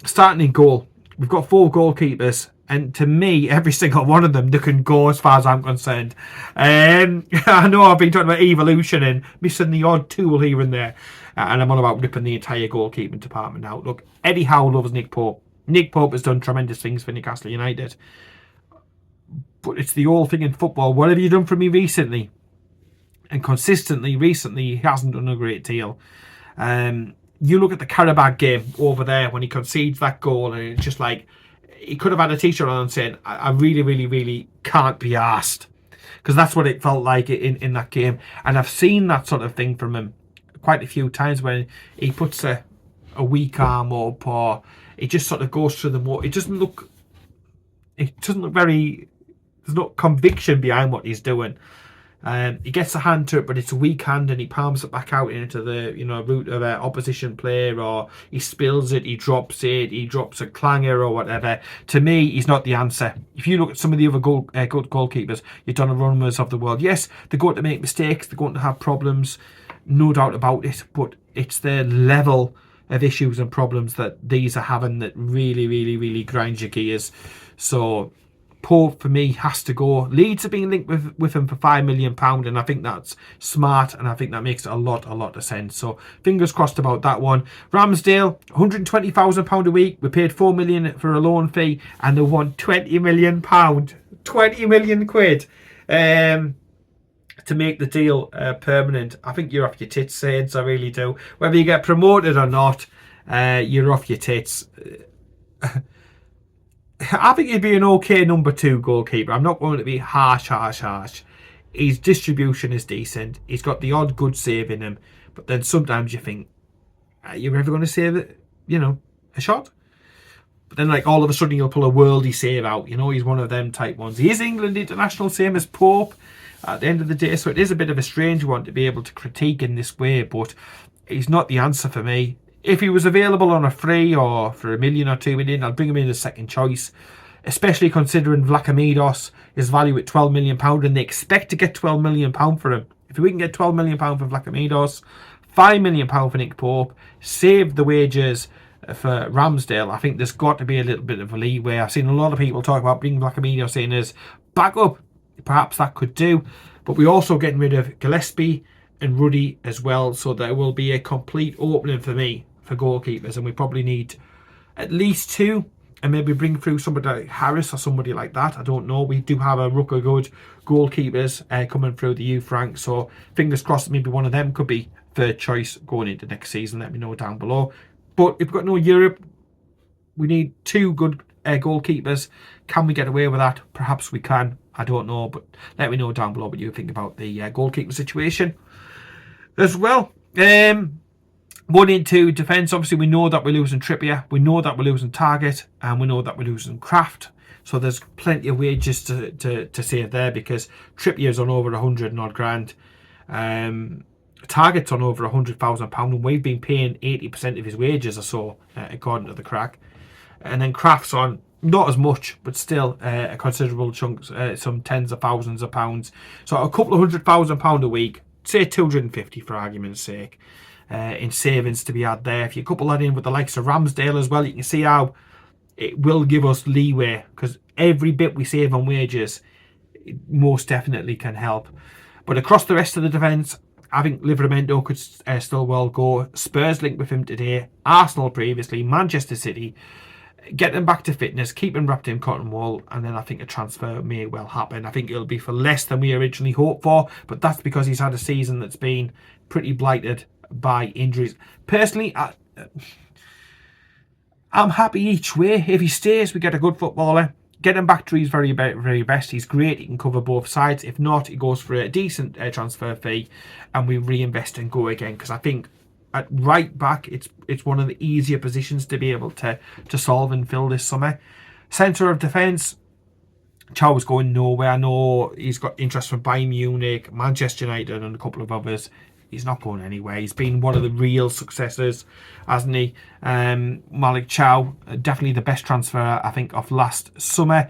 Starting in goal, we've got 4 goalkeepers. And to me, every single one of them, they can go as far as I'm concerned. I know I've been talking about evolution and missing the odd tool here and there. And I'm on about ripping the entire goalkeeping department out. Look, Eddie Howe loves Nick Pope. Nick Pope has done tremendous things for Newcastle United. But it's the old thing in football. What have you done for me recently? And consistently, recently, he hasn't done a great deal. You look at the Karabakh game over there when he concedes that goal, and it's just like, he could have had a t-shirt on saying, I really, really, really can't be arsed. Because that's what it felt like in that game. And I've seen that sort of thing from him quite a few times, when he puts a weak arm up, or it just sort of goes through the motor. It doesn't look very, there's no conviction behind what he's doing. He gets a hand to it, but it's a weak hand, and he palms it back out into the route of an opposition player, or he spills it, he drops a clanger or whatever. To me, he's not the answer. If you look at some of the other good goalkeepers, your Donnarummers of the world, yes, they're going to make mistakes, they're going to have problems, no doubt about it, but it's the level of issues and problems that these are having that really, really, really grinds your gears. So Pope, for me, has to go. Leeds have been linked with him for £5 million, and I think that's smart, and I think that makes a lot of sense. So fingers crossed about that one. Ramsdale, £120,000 a week. We paid £4 million for a loan fee, and they want £20 million, 20 million quid, to make the deal permanent. I think you're off your tits, Saints. I really do. Whether you get promoted or not, you're off your tits. I think he'd be an okay number 2 goalkeeper. I'm not going to be harsh. His distribution is decent. He's got the odd good save in him. But then sometimes you think, are you ever going to save it? A shot? But then, like, all of a sudden he'll pull a worldy save out. He's one of them type ones. He is England international, same as Pope at the end of the day. So it is a bit of a strange one to be able to critique in this way. But he's not the answer for me. If he was available on a free or for £1 million or £2 million, I'll bring him in as second choice. Especially considering Vlachimidos is valued at £12 million, and they expect to get £12 million for him. If we can get £12 million for Vlachimidos, £5 million for Nick Pope, save the wages for Ramsdale, I think there's got to be a little bit of a leeway. I've seen a lot of people talk about bringing Vlachimidos in as backup. Perhaps that could do. But we're also getting rid of Gillespie and Ruddy as well, so there will be a complete opening for me for goalkeepers, and we probably need at least 2, and maybe bring through somebody like Harris or somebody like that. I don't know. We do have a ruck of good goalkeepers coming through the youth ranks, so fingers crossed maybe one of them could be third choice going into next season. Let me know down below. But if we've got no Europe, we need 2 good goalkeepers. Can we get away with that? Perhaps we can. I don't know, but let me know down below what you think about the goalkeeper situation as well. Going into defence, obviously we know that we're losing Trippier, we know that we're losing Target, and we know that we're losing Kraft. So there's plenty of wages to save there, because Trippier's on over 100 and odd grand. Target's on over £100,000, and we've been paying 80% of his wages or so, according to the crack. And then Kraft's on not as much, but still a considerable chunk, some tens of thousands of pounds. So a couple of £100,000 a week, say 250 for argument's sake. In savings to be had there. If you couple that in with the likes of Ramsdale as well, you can see how it will give us leeway, because every bit we save on wages it most definitely can help. But across the rest of the defence, I think Livramento could still well go. Spurs linked with him today, Arsenal previously, Manchester City. Get them back to fitness, keep them wrapped in cotton wool, and then I think a transfer may well happen. I think it'll be for less than we originally hoped for, but that's because he's had a season that's been pretty blighted by injuries. Personally, I'm happy each way. If he stays, we get a good footballer. Get him back to his very best. He's great. He can cover both sides. If not, he goes for a decent transfer fee, and we reinvest and go again. Because I think at right back, it's one of the easier positions to be able to solve and fill this summer. Centre of defence, Chow's going nowhere. I know he's got interest from Bayern Munich, Manchester United, and a couple of others. He's not going anywhere. He's been one of the real successors, hasn't he? Malik Chow, definitely the best transfer, I think, of last summer.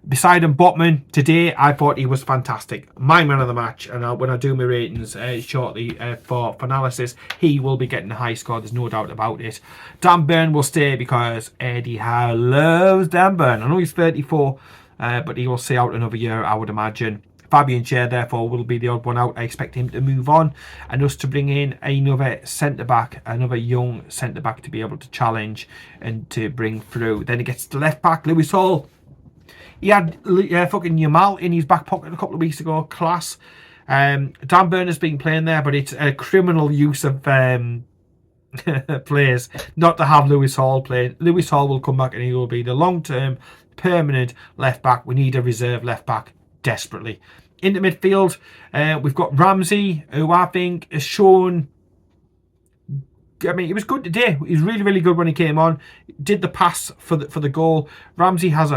Beside him, Botman, today, I thought he was fantastic. My man of the match, and when I do my ratings shortly for analysis, he will be getting a high score. There's no doubt about it. Dan Burn will stay because Eddie Howe loves Dan Burn. I know he's 34, but he will stay out another year, I would imagine. Fabian Schär, therefore, will be the odd one out. I expect him to move on and us to bring in another centre-back, another young centre-back to be able to challenge and to bring through. Then it gets to left-back, Lewis Hall. He had fucking Yamal in his back pocket a couple of weeks ago. Class. Dan Burn has been playing there, but it's a criminal use of players not to have Lewis Hall playing. Lewis Hall will come back and he will be the long-term, permanent left-back. We need a reserve left-back desperately. Into midfield, we've got Ramsey, who I think has shown, I mean, he was good today. He was really, really good when he came on. Did the pass for the goal. Ramsey has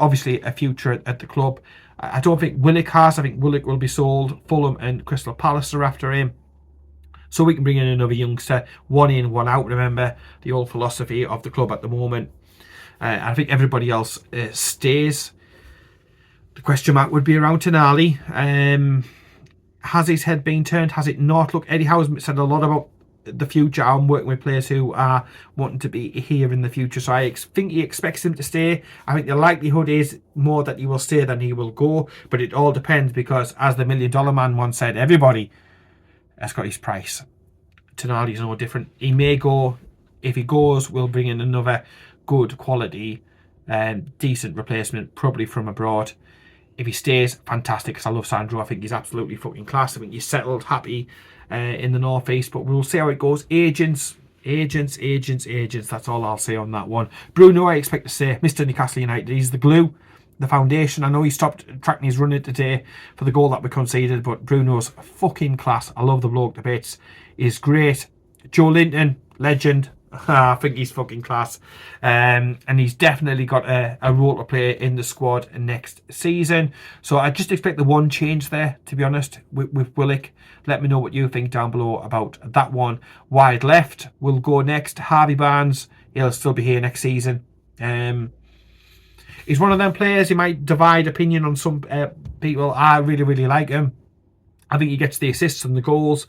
obviously a future at the club. I don't think Willock has. I think Willock will be sold. Fulham and Crystal Palace are after him. So we can bring in another youngster. One in, one out. Remember the old philosophy of the club at the moment. I think everybody else stays. The question mark would be around Tonali. Has his head been turned? Has it not? Look, Eddie Howe's said a lot about the future. I'm working with players who are wanting to be here in the future, so I think he expects him to stay. I think the likelihood is more that he will stay than he will go, but it all depends because, as the $1 Million Man once said, everybody has got his price. Tonali's no different. He may go. If he goes, we'll bring in another good quality decent replacement, probably from abroad. If he stays, fantastic, because I love Sandro. I think he's absolutely fucking class. I think he's settled, happy in the North East, but we'll see how it goes. Agents. That's all I'll say on that one. Bruno, I expect to say, Mr. Newcastle United. He's the glue, the foundation. I know he stopped tracking his running today for the goal that we conceded, but Bruno's fucking class. I love the bloke to bits. He's great. Joe Linton, legend. I think he's fucking class, and he's definitely got a role to play in the squad next season. So I just expect the one change there, to be honest, with Willock. Let me know what you think down below about that one. Wide left will go next. Harvey Barnes, he'll still be here next season. He's one of them players, he might divide opinion on some people. I really, really like him. I think he gets the assists and the goals.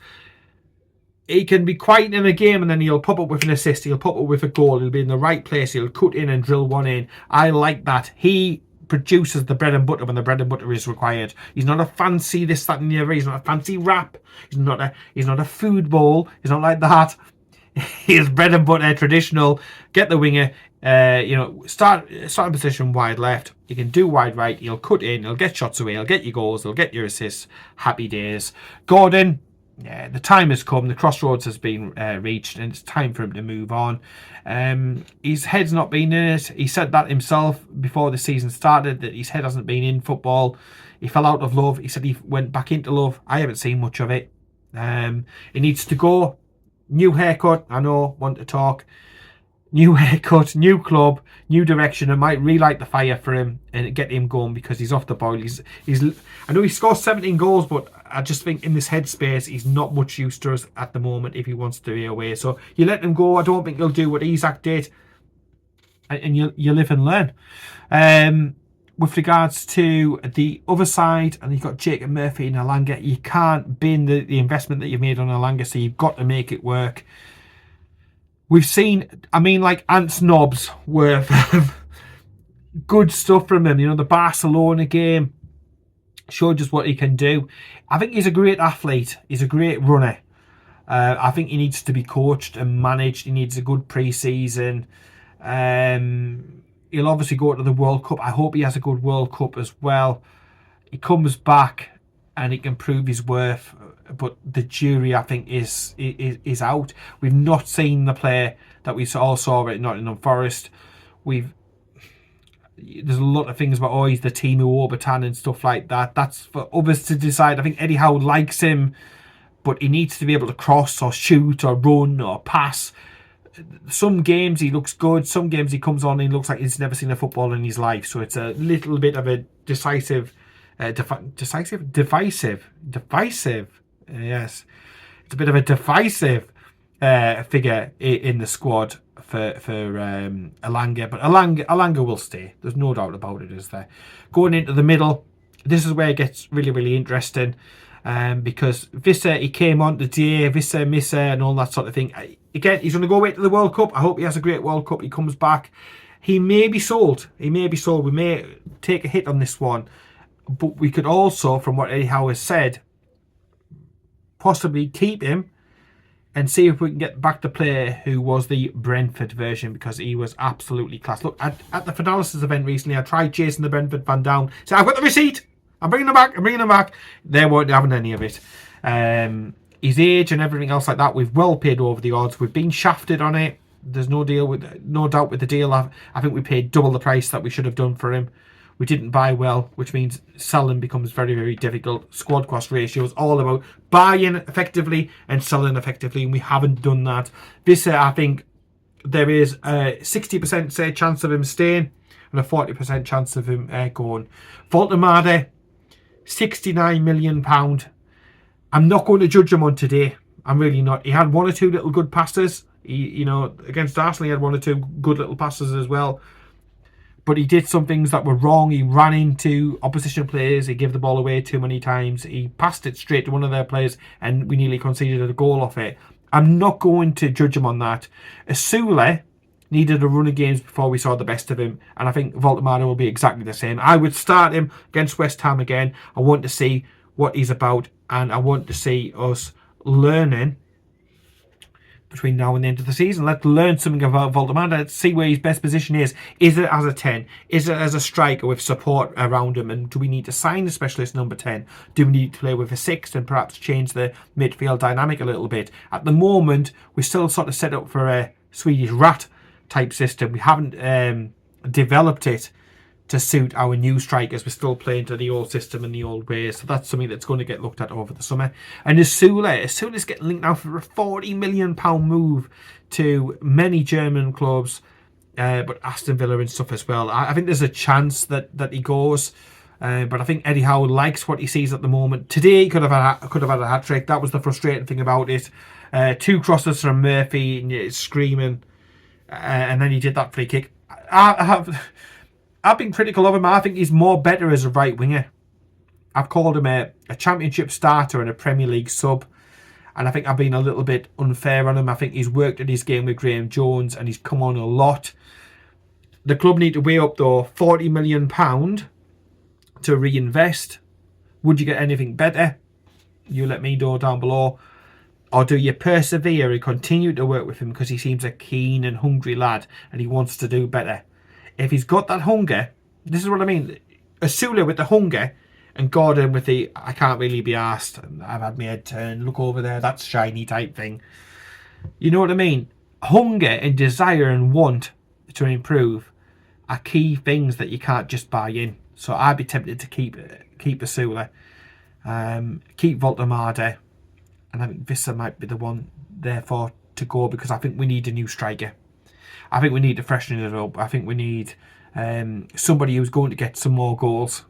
He can be quiet in a game and then he'll pop up with an assist. He'll pop up with a goal. He'll be in the right place. He'll cut in and drill one in. I like that. He produces the bread and butter when the bread and butter is required. He's not a fancy this, that and the other. He's not a fancy wrap. He's not a food bowl. He's not like that. He's bread and butter, traditional. Get the winger. Starting position wide left. He can do wide right. He'll cut in. He'll get shots away. He'll get your goals. He'll get your assists. Happy days. Gordon. Yeah, the time has come. The crossroads has been reached, and it's time for him to move on. His head's not been in it. He said that himself before the season started, that his head hasn't been in football. He fell out of love. He said he went back into love. I haven't seen much of it. He needs to go. New haircut. I know. Want to talk. New haircut, new club, new direction. I might relight the fire for him and get him going because he's off the boil. He's. I know he scores 17 goals, but I just think in this headspace, he's not much use to us at the moment if he wants to be away. So you let him go. I don't think he'll do what Isak did, and you live and learn. With regards to the other side, and you've got Jacob Murphy and Alanga. You can't bin the investment that you've made on Alanga, so you've got to make it work. We've seen, like ants knobs worth of good stuff from him. You know, the Barcelona game. showed just what he can do. I think he's a great athlete. He's a great runner. I think he needs to be coached and managed. He needs a good pre-season. He'll obviously go to the World Cup. I hope he has a good World Cup as well. He comes back and he can prove his worth. But the jury, I think, is out. We've not seen the player that we all saw at Nottingham Forest. There's a lot of things about, he's the team who Overton and stuff like that. That's for others to decide. I think Eddie Howe likes him, but he needs to be able to cross or shoot or run or pass. Some games he looks good. Some games he comes on and he looks like he's never seen a football in his life. So it's a little bit of a divisive. Yes, it's a bit of a divisive figure in the squad for Elanga, but Elanga will stay. There's no doubt about it, is there? Going into the middle, this is where it gets really, really interesting, because Visser, he came on today, Visser, Misser, and all that sort of thing. Again, he's going to go away to the World Cup. I hope he has a great World Cup. He comes back. He may be sold. We may take a hit on this one, but we could also, from what Eddie Howe has said, possibly keep him and see if we can get back the player who was the Brentford version, because he was absolutely class. Look, at the Finalysis event recently, I tried chasing the Brentford fan down. So I've got the receipt. I'm bringing them back. They weren't having any of it. His age and everything else like that, we've well paid over the odds. We've been shafted on it. There's no doubt with the deal. I think we paid double the price that we should have done for him. We didn't buy well, which means selling becomes very, very difficult. Squad cost ratio is all about buying effectively and selling effectively, and we haven't done that. This, I think, there is a 60% chance of him staying and a 40% chance of him going. Voltemade, £69 million. I'm not going to judge him on today. I'm really not. He had one or two little good passes. Against Arsenal, he had one or two good little passes as well. But he did some things that were wrong. He ran into opposition players. He gave the ball away too many times. He passed it straight to one of their players and we nearly conceded a goal off it. I'm not going to judge him on that. Asule needed a run of games before we saw the best of him. And I think Voltemade will be exactly the same. I would start him against West Ham again. I want to see what he's about. And I want to see us learning between now and the end of the season. Let's learn something about Voltemade. Let's see where his best position is. Is it as a 10? Is it as a striker with support around him? And do we need to sign a specialist number 10? Do we need to play with a 6 and perhaps change the midfield dynamic a little bit? At the moment, we're still sort of set up for a Swedish rat type system. We haven't developed it to suit our new strikers. We're still playing to the old system and the old ways. So that's something that's going to get looked at over the summer. And Asule's getting linked now for a £40 million move to many German clubs, but Aston Villa and stuff as well. I think there's a chance that he goes. But I think Eddie Howe likes what he sees at the moment. Today he could have had a hat-trick. That was the frustrating thing about it. 2 crosses from Murphy, and screaming. And then he did that free kick. I've been critical of him. I think he's more better as a right winger. I've called him a championship starter and a Premier League sub. And I think I've been a little bit unfair on him. I think he's worked at his game with Graham Jones and he's come on a lot. The club need to weigh up, though, £40 million to reinvest. Would you get anything better? You let me know down below. Or do you persevere and continue to work with him because he seems a keen and hungry lad and he wants to do better? If he's got that hunger, this is what I mean. Asule with the hunger and Gordon with the I can't really be asked. I've had my head turned. Look over there, that's shiny type thing. You know what I mean? Hunger and desire and want to improve are key things that you can't just buy in. So I'd be tempted to keep Asule, keep Voltemade, and I think Visser might be the one therefore to go because I think we need a new striker. I think we need to freshen it up. I think we need somebody who's going to get some more goals.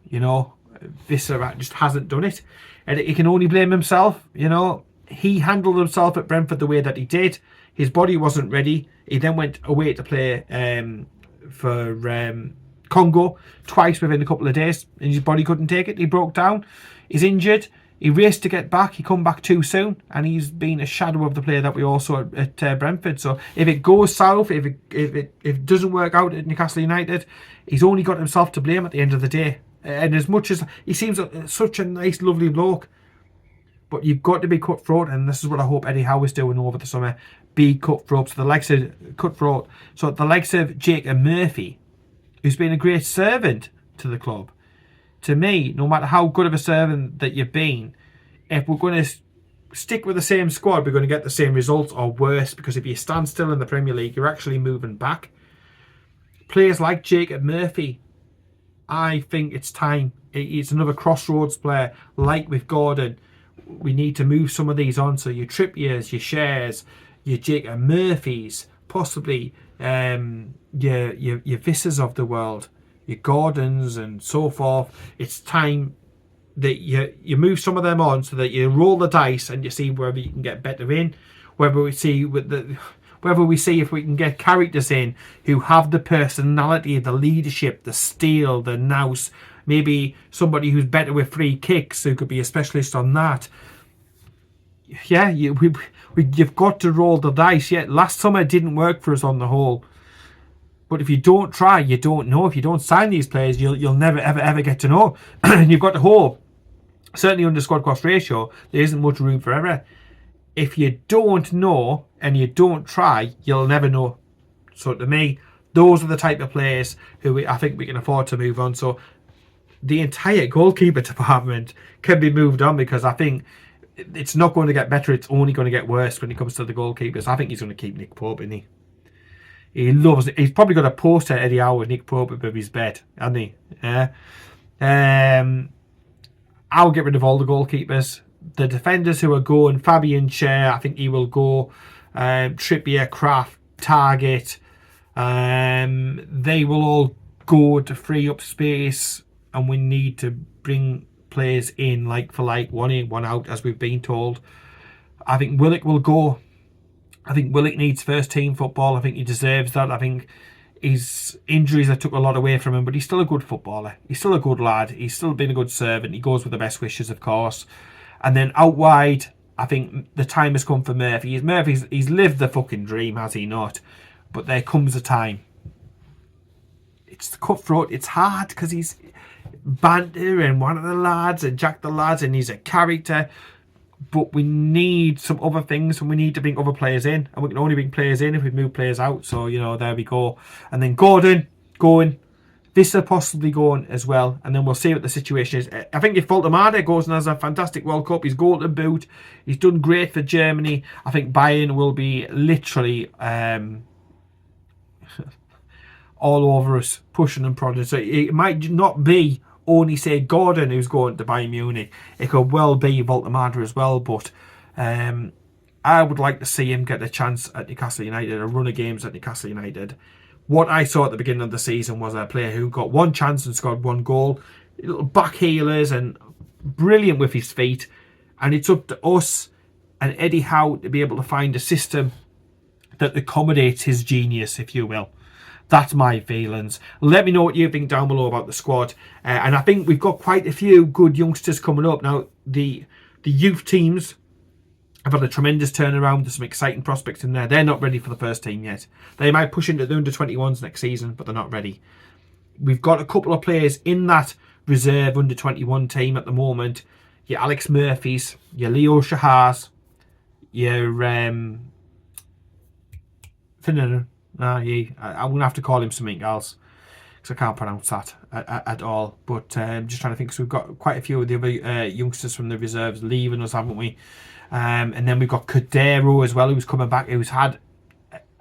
Visser just hasn't done it. And he can only blame himself. He handled himself at Brentford the way that he did. His body wasn't ready. He then went away to play for Congo twice within a couple of days. And his body couldn't take it. He broke down. He's injured. He raced to get back. He come back too soon, and he's been a shadow of the player that we also at Brentford. So if it goes south, if it doesn't work out at Newcastle United, he's only got himself to blame at the end of the day. And as much as he seems such a nice, lovely bloke, but you've got to be cutthroat, and this is what I hope Eddie Howe is doing over the summer. Be cutthroat. So the likes of cutthroat. So the likes of Jacob Murphy, who's been a great servant to the club. To me, no matter how good of a servant that you've been, if we're going to stick with the same squad, we're going to get the same results or worse, because if you stand still in the Premier League, you're actually moving back. Players like Jacob Murphy, I think it's time. It's another crossroads player, like with Gordon. We need to move some of these on. So your Trippiers, your Shares, your Jacob Murphys, possibly your Vissers of the world, your Gordons and so forth. It's time that you move some of them on, so that you roll the dice and you see whether you can get better in, whether we see if we can get characters in who have the personality, the leadership, the steel, the nous. Maybe somebody who's better with free kicks, who could be a specialist on that. Yeah, you've got to roll the dice. Yeah, last summer it didn't work for us on the whole. But if you don't try, you don't know. If you don't sign these players, you'll never, ever get to know. And you've got to hope. Certainly under squad cost ratio, there isn't much room for error. If you don't know and you don't try, you'll never know. So to me, those are the type of players who I think we can afford to move on. So the entire goalkeeper department can be moved on, because I think it's not going to get better. It's only going to get worse when it comes to the goalkeepers. I think he's going to keep Nick Pope, isn't he? He loves it. He's probably got a poster Eddie Howe with Nick Pope above his bed, hasn't he? Yeah. I'll get rid of all the goalkeepers. The defenders who are going, Fabian Schär, I think he will go. Trippier, Kraft, Target. They will all go to free up space, and we need to bring players in like for like, one in, one out, as we've been told. I think Willock will go. I think Willock needs first team football. I think he deserves that. I think his injuries have took a lot away from him, but he's still a good footballer. He's still a good lad. He's still been a good servant. He goes with the best wishes, of course. And then out wide, I think the time has come for Murphy. He's lived the fucking dream, has he not? But there comes a time. It's the cutthroat. It's hard because he's banter and one of the lads and Jack the lads, and he's a character. But we need some other things, and we need to bring other players in, and we can only bring players in if we move players out. So, you know, there we go. And then Gordon going, Visser possibly going as well, and then we'll see what the situation is. I think if Voltemade goes and has a fantastic World Cup, he's golden boot, he's done great for Germany. I think Bayern will be literally all over us, pushing and prodding. So it might not be only say Gordon who's going to Bayern Munich. It could well be Voltemade as well, but I would like to see him get a chance at Newcastle United, a run of games at Newcastle United. What I saw at the beginning of the season was a player who got one chance and scored one goal. Little back healers and brilliant with his feet. And it's up to us and Eddie Howe to be able to find a system that accommodates his genius, if you will. That's my feelings. Let me know what you think down below about the squad. And I think we've got quite a few good youngsters coming up. Now, the youth teams have had a tremendous turnaround. There's some exciting prospects in there. They're not ready for the first team yet. They might push into the under-21s next season, but they're not ready. We've got a couple of players in that reserve under-21 team at the moment. Your Alex Murphys, your Leo Shahars, your... I'm going to have to call him something else because I can't pronounce that at all. But I'm just trying to think, because we've got quite a few of the other youngsters from the reserves leaving us, haven't we? And then we've got Cordero as well, who's coming back, who's had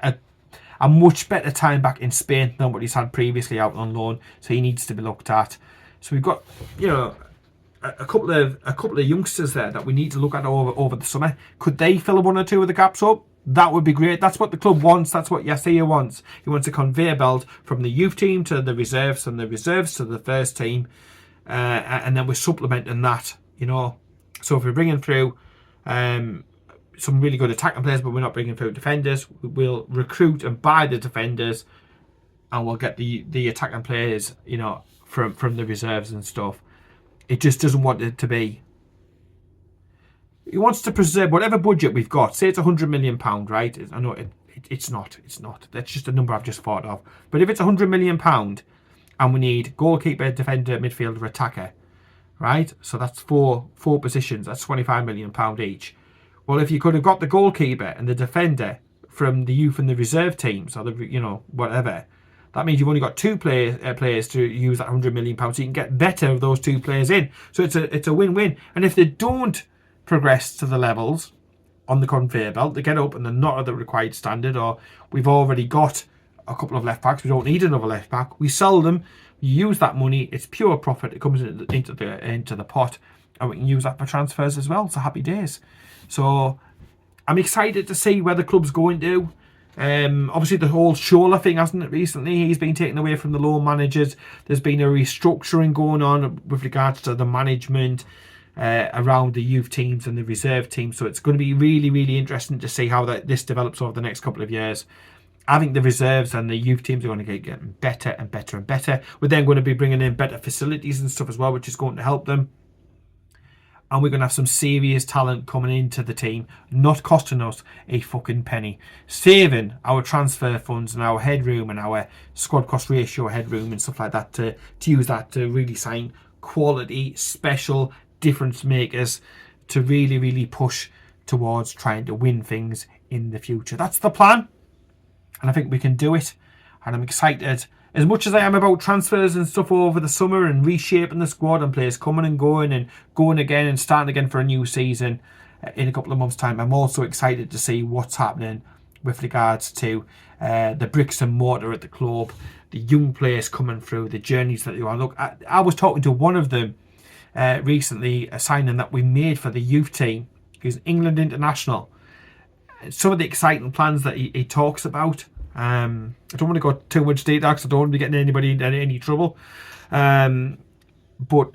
a much better time back in Spain than what he's had previously out on loan. So he needs to be looked at. So we've got, you know, a couple of youngsters there that we need to look at over the summer. Could they fill one or two of the gaps up? That would be great. That's what the club wants. That's what Yasir wants. He wants a conveyor belt from the youth team to the reserves, and the reserves to the first team, and then we're supplementing that, you know. So if we're bringing through some really good attacking players, but we're not bringing through defenders, we'll recruit and buy the defenders, and we'll get the attacking players, you know, from the reserves and stuff. It just doesn't want it to be. He wants to preserve whatever budget we've got. Say it's £100 million, right? I know it's not. That's just a number I've just thought of. But if it's £100 million, and we need goalkeeper, defender, midfielder, attacker, right? So that's four positions. That's £25 million each. Well, if you could have got the goalkeeper and the defender from the youth and the reserve teams, or the whatever, that means you've only got two players to use that £100 million, so you can get better of those two players in. So it's a win-win. And if they don't progress to the levels on the conveyor belt, they get up and they're not at the required standard, or we've already got a couple of left backs, we don't need another left back, we sell them, you use that money, it's pure profit, it comes into the pot, and we can use that for transfers as well. So happy days. So I'm excited to see where the club's going to. Obviously the whole Shola thing, hasn't it, recently? He's been taken away from the loan managers. There's been a restructuring going on with regards to the management around the youth teams and the reserve teams. So it's going to be really, really interesting to see how this develops over the next couple of years. I think the reserves and the youth teams are going to get getting better and better and better. We're then going to be bringing in better facilities and stuff as well, which is going to help them. And we're going to have some serious talent coming into the team, not costing us a fucking penny. Saving our transfer funds and our headroom and our squad cost ratio headroom and stuff like that to use that to really sign quality, special difference makers to really, really push towards trying to win things in the future. That's the plan. And I think we can do it. And I'm excited. As much as I am about transfers and stuff over the summer and reshaping the squad and players coming and going again and starting again for a new season in a couple of months' time, I'm also excited to see what's happening with regards to the bricks and mortar at the club, the young players coming through, the journeys that they are. Look, I was talking to one of them recently, a signing that we made for the youth team. He's England international. Some of the exciting plans that he talks about. I don't want to go too much detail because I don't want to be getting anybody into any trouble. But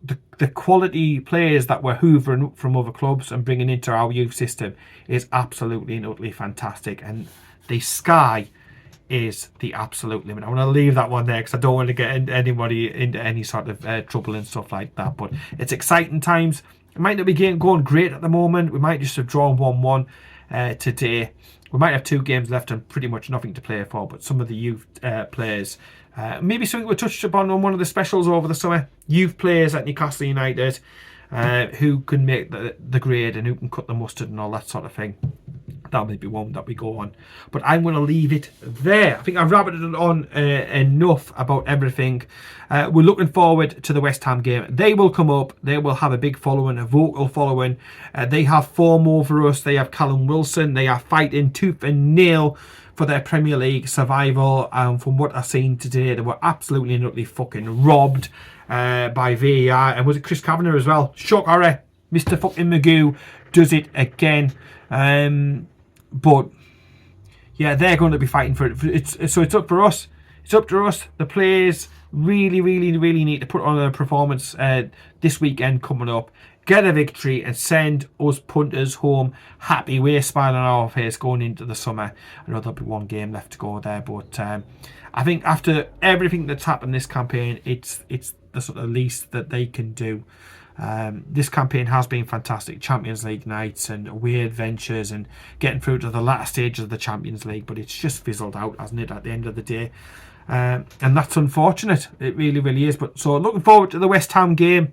the quality players that we're hoovering from other clubs and bringing into our youth system is absolutely and utterly fantastic. And the sky is the absolute limit. I want to leave that one there because I don't want to get anybody into any sort of trouble and stuff like that. But it's exciting times. It might not be going great at the moment. We might just have drawn 1-1 today. We might have 2 games left and pretty much nothing to play for, but some of the youth players, maybe something we touched upon on one of the specials over the summer, youth players at Newcastle United who can make the grade and who can cut the mustard and all that sort of thing. That may be one that we go on. But I'm going to leave it there. I think I've wrapped it on enough about everything. We're looking forward to the West Ham game. They will come up. They will have a big following, a vocal following. They have form over us. They have Callum Wilson. They are fighting tooth and nail for their Premier League survival. From what I've seen today, they were absolutely and utterly fucking robbed by VAR. And was it Chris Kavanagh as well? Shock horror. Mr. fucking Magoo does it again. But yeah, they're going to be fighting for it. So it's up for us. It's up to us. The players really, really, really need to put on a performance this weekend coming up. Get a victory and send us punters home happy. We're smiling on our face going into the summer. I know there'll be one game left to go there, but I think after everything that's happened this campaign, it's the sort of least that they can do. This campaign has been fantastic. Champions League nights and away adventures and getting through to the latter stages of the Champions League, but it's just fizzled out, hasn't it, at the end of the day? And that's unfortunate. It really, really is. But so looking forward to the West Ham game.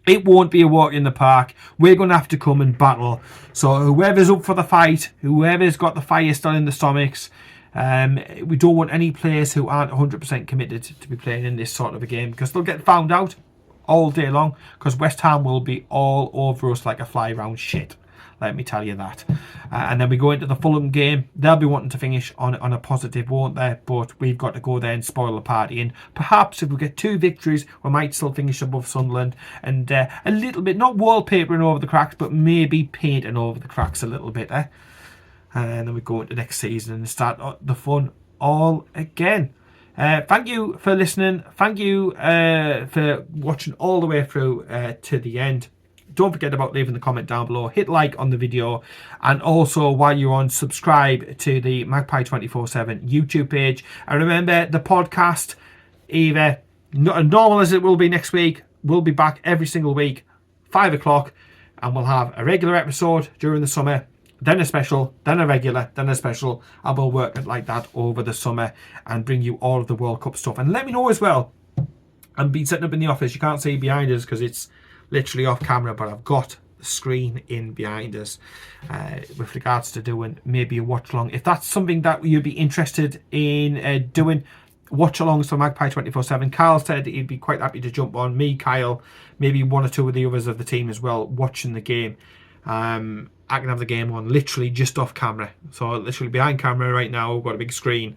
It won't be a walk in the park. We're going to have to come and battle. So whoever's up for the fight, whoever's got the fire still in the stomachs, we don't want any players who aren't 100% committed to be playing in this sort of a game, because they'll get found out all day long, because West Ham will be all over us like a fly round shit. Let me tell you that. And then we go into the Fulham game. They'll be wanting to finish on a positive, won't they? But we've got to go there and spoil the party. And perhaps if we get 2 victories, we might still finish above Sunderland. And a little bit, not wallpapering over the cracks, but maybe painting over the cracks a little bit. And then we go into next season and start the fun all again. Thank you for listening. Thank you for watching all the way through to the end. Don't forget about leaving the comment down below. Hit like on the video. And also, while you're on, subscribe to the Magpie 24/7 YouTube page. And remember, the podcast, either not normal as it will be next week, we'll be back every single week, 5 o'clock. And we'll have a regular episode during the summer, then a special, then a regular, then a special. I will work it like that over the summer and bring you all of the World Cup stuff. And let me know as well. I've been setting up in the office. You can't see behind us because it's literally off camera, but I've got the screen in behind us with regards to doing maybe a watch along. If that's something that you'd be interested in doing, watch alongs for Magpie 24/7. Kyle said he'd be quite happy to jump on. Me, Kyle, maybe one or two of the others of the team as well, watching the game. I can have the game on literally just off camera. So literally behind camera right now, we've got a big screen,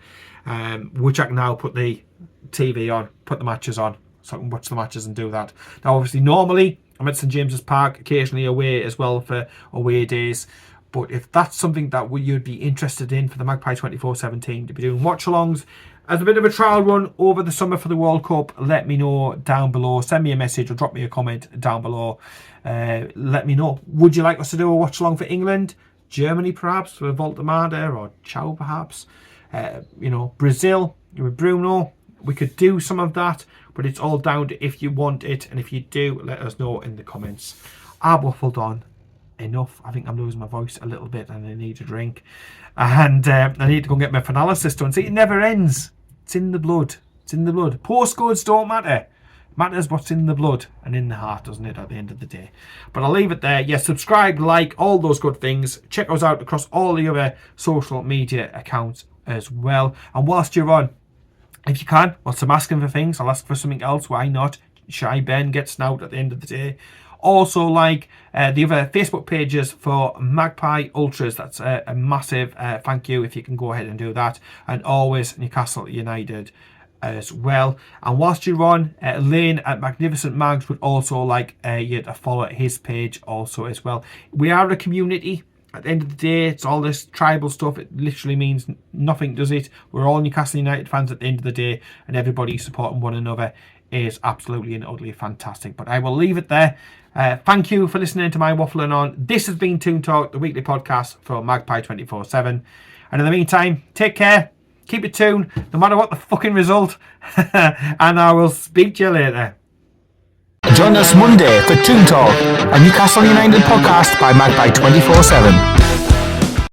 which I can now put the TV on, put the matches on, so I can watch the matches and do that. Now, obviously, normally I'm at St James's Park, occasionally away as well for away days. But if that's something that you'd be interested in for the Magpie 24/7 team to be doing watch-alongs as a bit of a trial run over the summer for the World Cup, let me know down below. Send me a message or drop me a comment down below. Let me know. Would you like us to do a watch-along for England, Germany perhaps, for Voltamada or Chow perhaps? Brazil with Bruno. We could do some of that, but it's all down to if you want it. And if you do, let us know in the comments. I've waffled on enough. I think I'm losing my voice a little bit and I need a drink. And I need to go and get my analysis done. See, it never ends. It's in the blood. It's in the blood. Postcodes don't matter. Matters what's in the blood and in the heart, doesn't it, at the end of the day? But I'll leave it there. Yeah, subscribe, like, all those good things. Check us out across all the other social media accounts as well. And whilst you're on, if you can, whilst I'm asking for things, I'll ask for something else. Why not? Shy Ben gets snout at the end of the day. Also, like the other Facebook pages for Magpie Ultras. That's a massive thank you if you can go ahead and do that. And always Newcastle United as well. And whilst you're on, Lane at Magnificent Mags would also like you to follow his page also as well. We are a community. At the end of the day, it's all this tribal stuff. It literally means nothing, does it? We're all Newcastle United fans at the end of the day, and everybody supporting one another is absolutely and utterly fantastic. But I will leave it there. Thank you for listening to my waffling on. This has been toonTALK, the weekly podcast for Magpie 24/7. And in the meantime, take care. Keep it tuned, no matter what the fucking result. And I will speak to you later. Join us Monday for toonTALK, a Newcastle United podcast by Magpie 24/7.